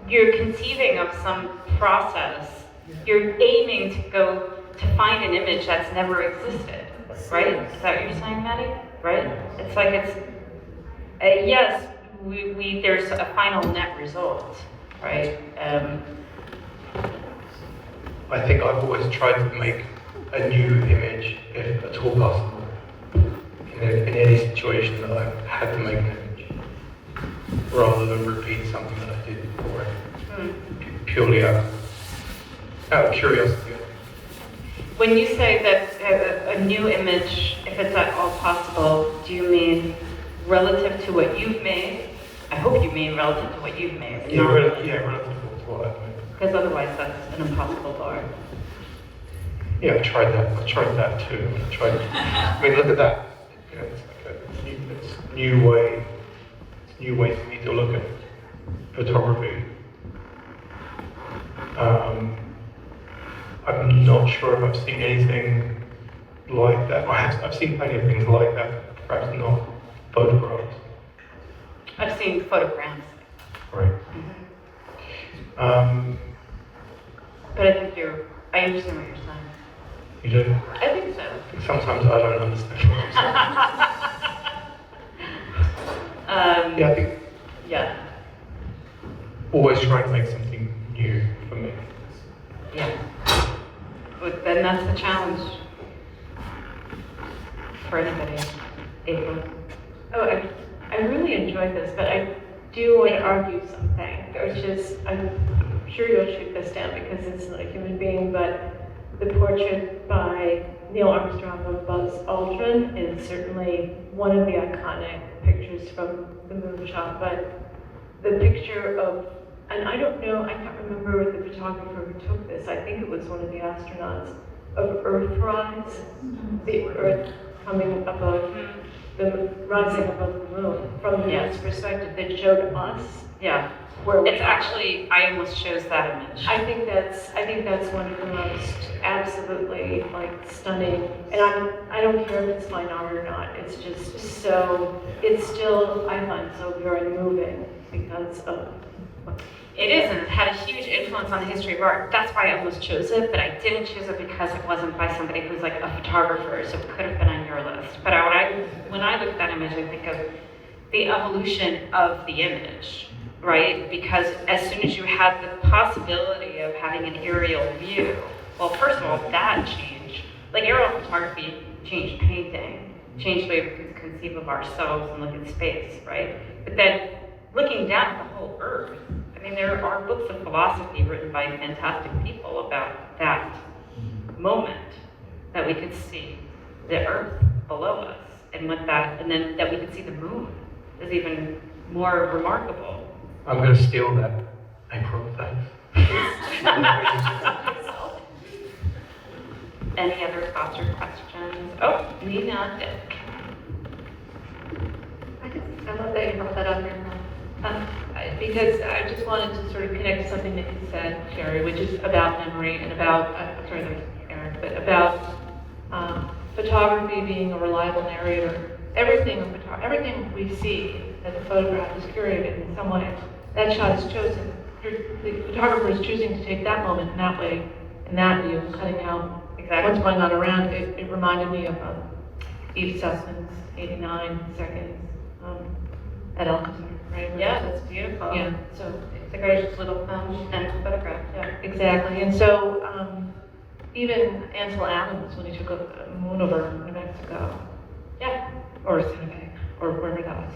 you're conceiving of some process. You're aiming to find an image that's never existed, right? Is that what you're saying, Maddie? Right? It's like yes, we there's a final net result, right? I think I've always tried to make a new image, if at all possible, in any situation that I've had to make an image, rather than repeat something that I did before, purely out of curiosity. When you say that a new image, if it's at all possible, do you mean relative to what you've made? I hope you mean relative to what you've made. Yeah, relative to what I've made. Because otherwise that's an impossible bar. Yeah, I tried that too. I mean, look at that. You know, it's like a new way new way for me to look at photography. I'm not sure if I've seen anything like that. I've seen plenty of things like that, perhaps not photographs. I've seen photograms. Right. But I think I understand what you're saying. You do? I think so. Sometimes I don't understand what you're saying. Yeah, I think Yeah. always trying to make something new for me. Yeah. But then that's the challenge for anybody. April. Oh, I really enjoyed this, but I do want to argue something, which is, I'm sure you'll shoot this down because it's not a human being, but the portrait by Neil Armstrong of Buzz Aldrin is certainly one of the iconic pictures from the moonshot, but the picture of, and I don't know, I can't remember the photographer who took this, I think it was one of the astronauts, of Earthrise, the Earth coming above, the rising above the moon, from the Yes. Earth's perspective, that showed us Yeah. where we It's are. actually, I almost chose that image. I think that's one of the most absolutely stunning, and I don't care if it's fine art or not. It's just so, it's still, I find so very moving because of. It is, and it had a huge influence on the history of art. That's why I almost chose it, but I didn't choose it because it wasn't by somebody who's like a photographer, so it could have been on your list. But when I look at that image, I think of the evolution of the image, right? Because as soon as you had the possibility of having an aerial view, well, first of all, that changed. Like aerial photography changed painting, changed the way we could conceive of ourselves and look at space, right? But then looking down at the whole earth, I mean, there are books of philosophy written by fantastic people about that moment, that we could see the earth below us, and then that we could see the moon is even more remarkable. I'm going to steal that. April, thanks. Any other thoughts or questions? Oh, Nina, Dick. I love that you brought that up here, because I just wanted to sort of connect to something that you said, Sheri, which is about memory and about, I'm sorry, that was Aaron, but about photography being a reliable narrator. Everything we see as a photograph is curated in some way. That shot is chosen. The photographer is choosing to take that moment in that way, in that view, cutting out what's going on around it. It reminded me of Eve Sussman's 89 seconds at Alcazar, right? Yeah, that's beautiful. Yeah, so It's a great little film and photograph, yeah. exactly. And so even Ansel Adams, when he took a moon over New Mexico, Yeah. or Senegal, or wherever that was,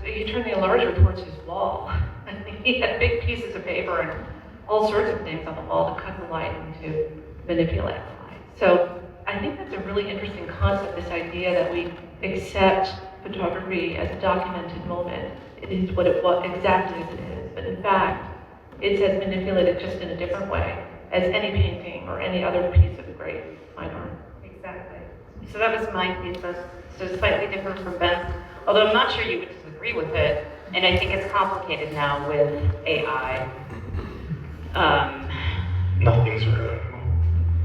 he turned the enlarger towards his wall. And he had big pieces of paper and all sorts of things on the wall to cut the light and to manipulate the light. So I think that's a really interesting concept, this idea that we accept photography as a documented moment. It is what it was, exactly as it is. But in fact, it's as manipulated just in a different way as any painting or any other piece of great fine art. Exactly. So that was my thesis. So slightly different from Ben's, although I'm not sure you would disagree with it. And I think it's complicated now with AI. Nothing's real anymore.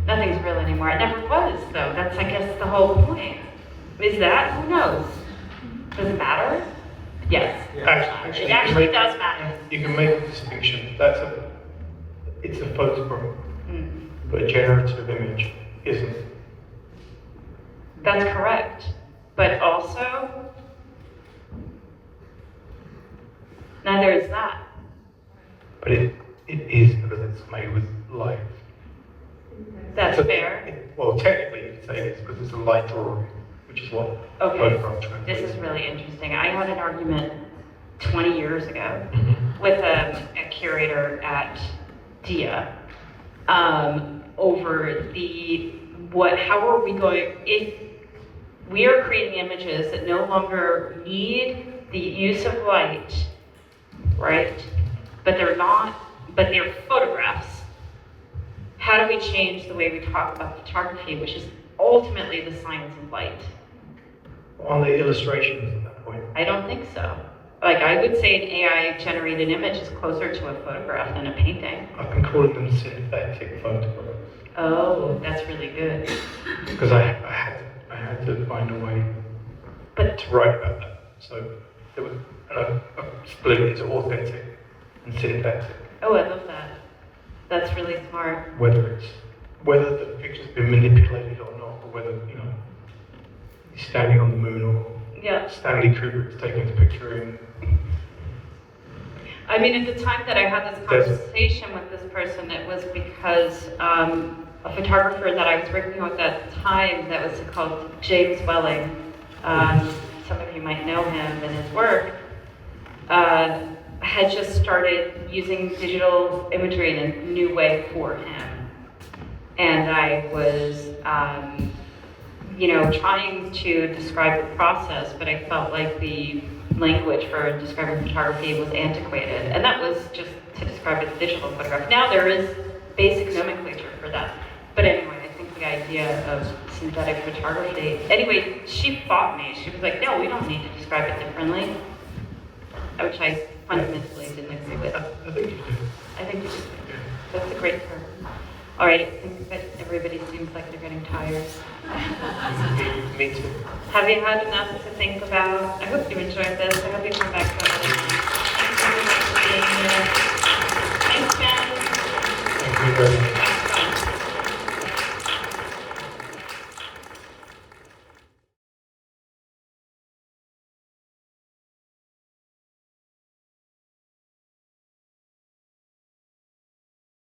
Nothing's real anymore. It never was, though. That's, I guess, the whole point. Is that? Who knows? Does it matter? Yes. Actually, It actually does matter. You can make a distinction. It's a photograph, Mm. but a generative image isn't. That's correct. But also, neither is that. But it is because it's made with light. That's So fair. Well, technically you could say it is because it's a light drawing, which is what Okay. photographs are. This is really interesting. I had an argument 20 years ago Mhm. with a curator at DIA over how are we going, if we are creating images that no longer need the use of light, right? But they're photographs. How do we change the way we talk about photography, which is ultimately the science of light? On the illustrations of that, point. I don't think so. Like, I would say an AI-generated image is closer to a photograph than a painting. I've been calling them synthetic photographs Oh, that's really good. because I had to find a way to write about that. So there was, and I split it into authentic and synthetic. Oh, I love that. That's really smart. Whether the picture's been manipulated or not, or whether he's standing on the moon or Yeah. Stanley Kubrick's taking his picture in. I mean, at the time that I had this conversation with this person, it was because a photographer that I was working with at the time, that was called James Welling, some of you might know him and his work, had just started using digital imagery in a new way for him. And I was, trying to describe the process, but I felt like the language for describing photography was antiquated. And that was just to describe a digital photograph. Now there is basic nomenclature for that. But anyway, I think the idea of synthetic photography, anyway, she fought me. She was like, no, we don't need to describe it differently. Which I fundamentally didn't agree with. I think you do. I think you do. That's a great term. All right, I think that everybody seems like they're getting tired. Me too. Have you had enough to think about? I hope you enjoyed this. I hope you come back to it. Thanks everyone for being here. Thanks, Ben. Thank you very much.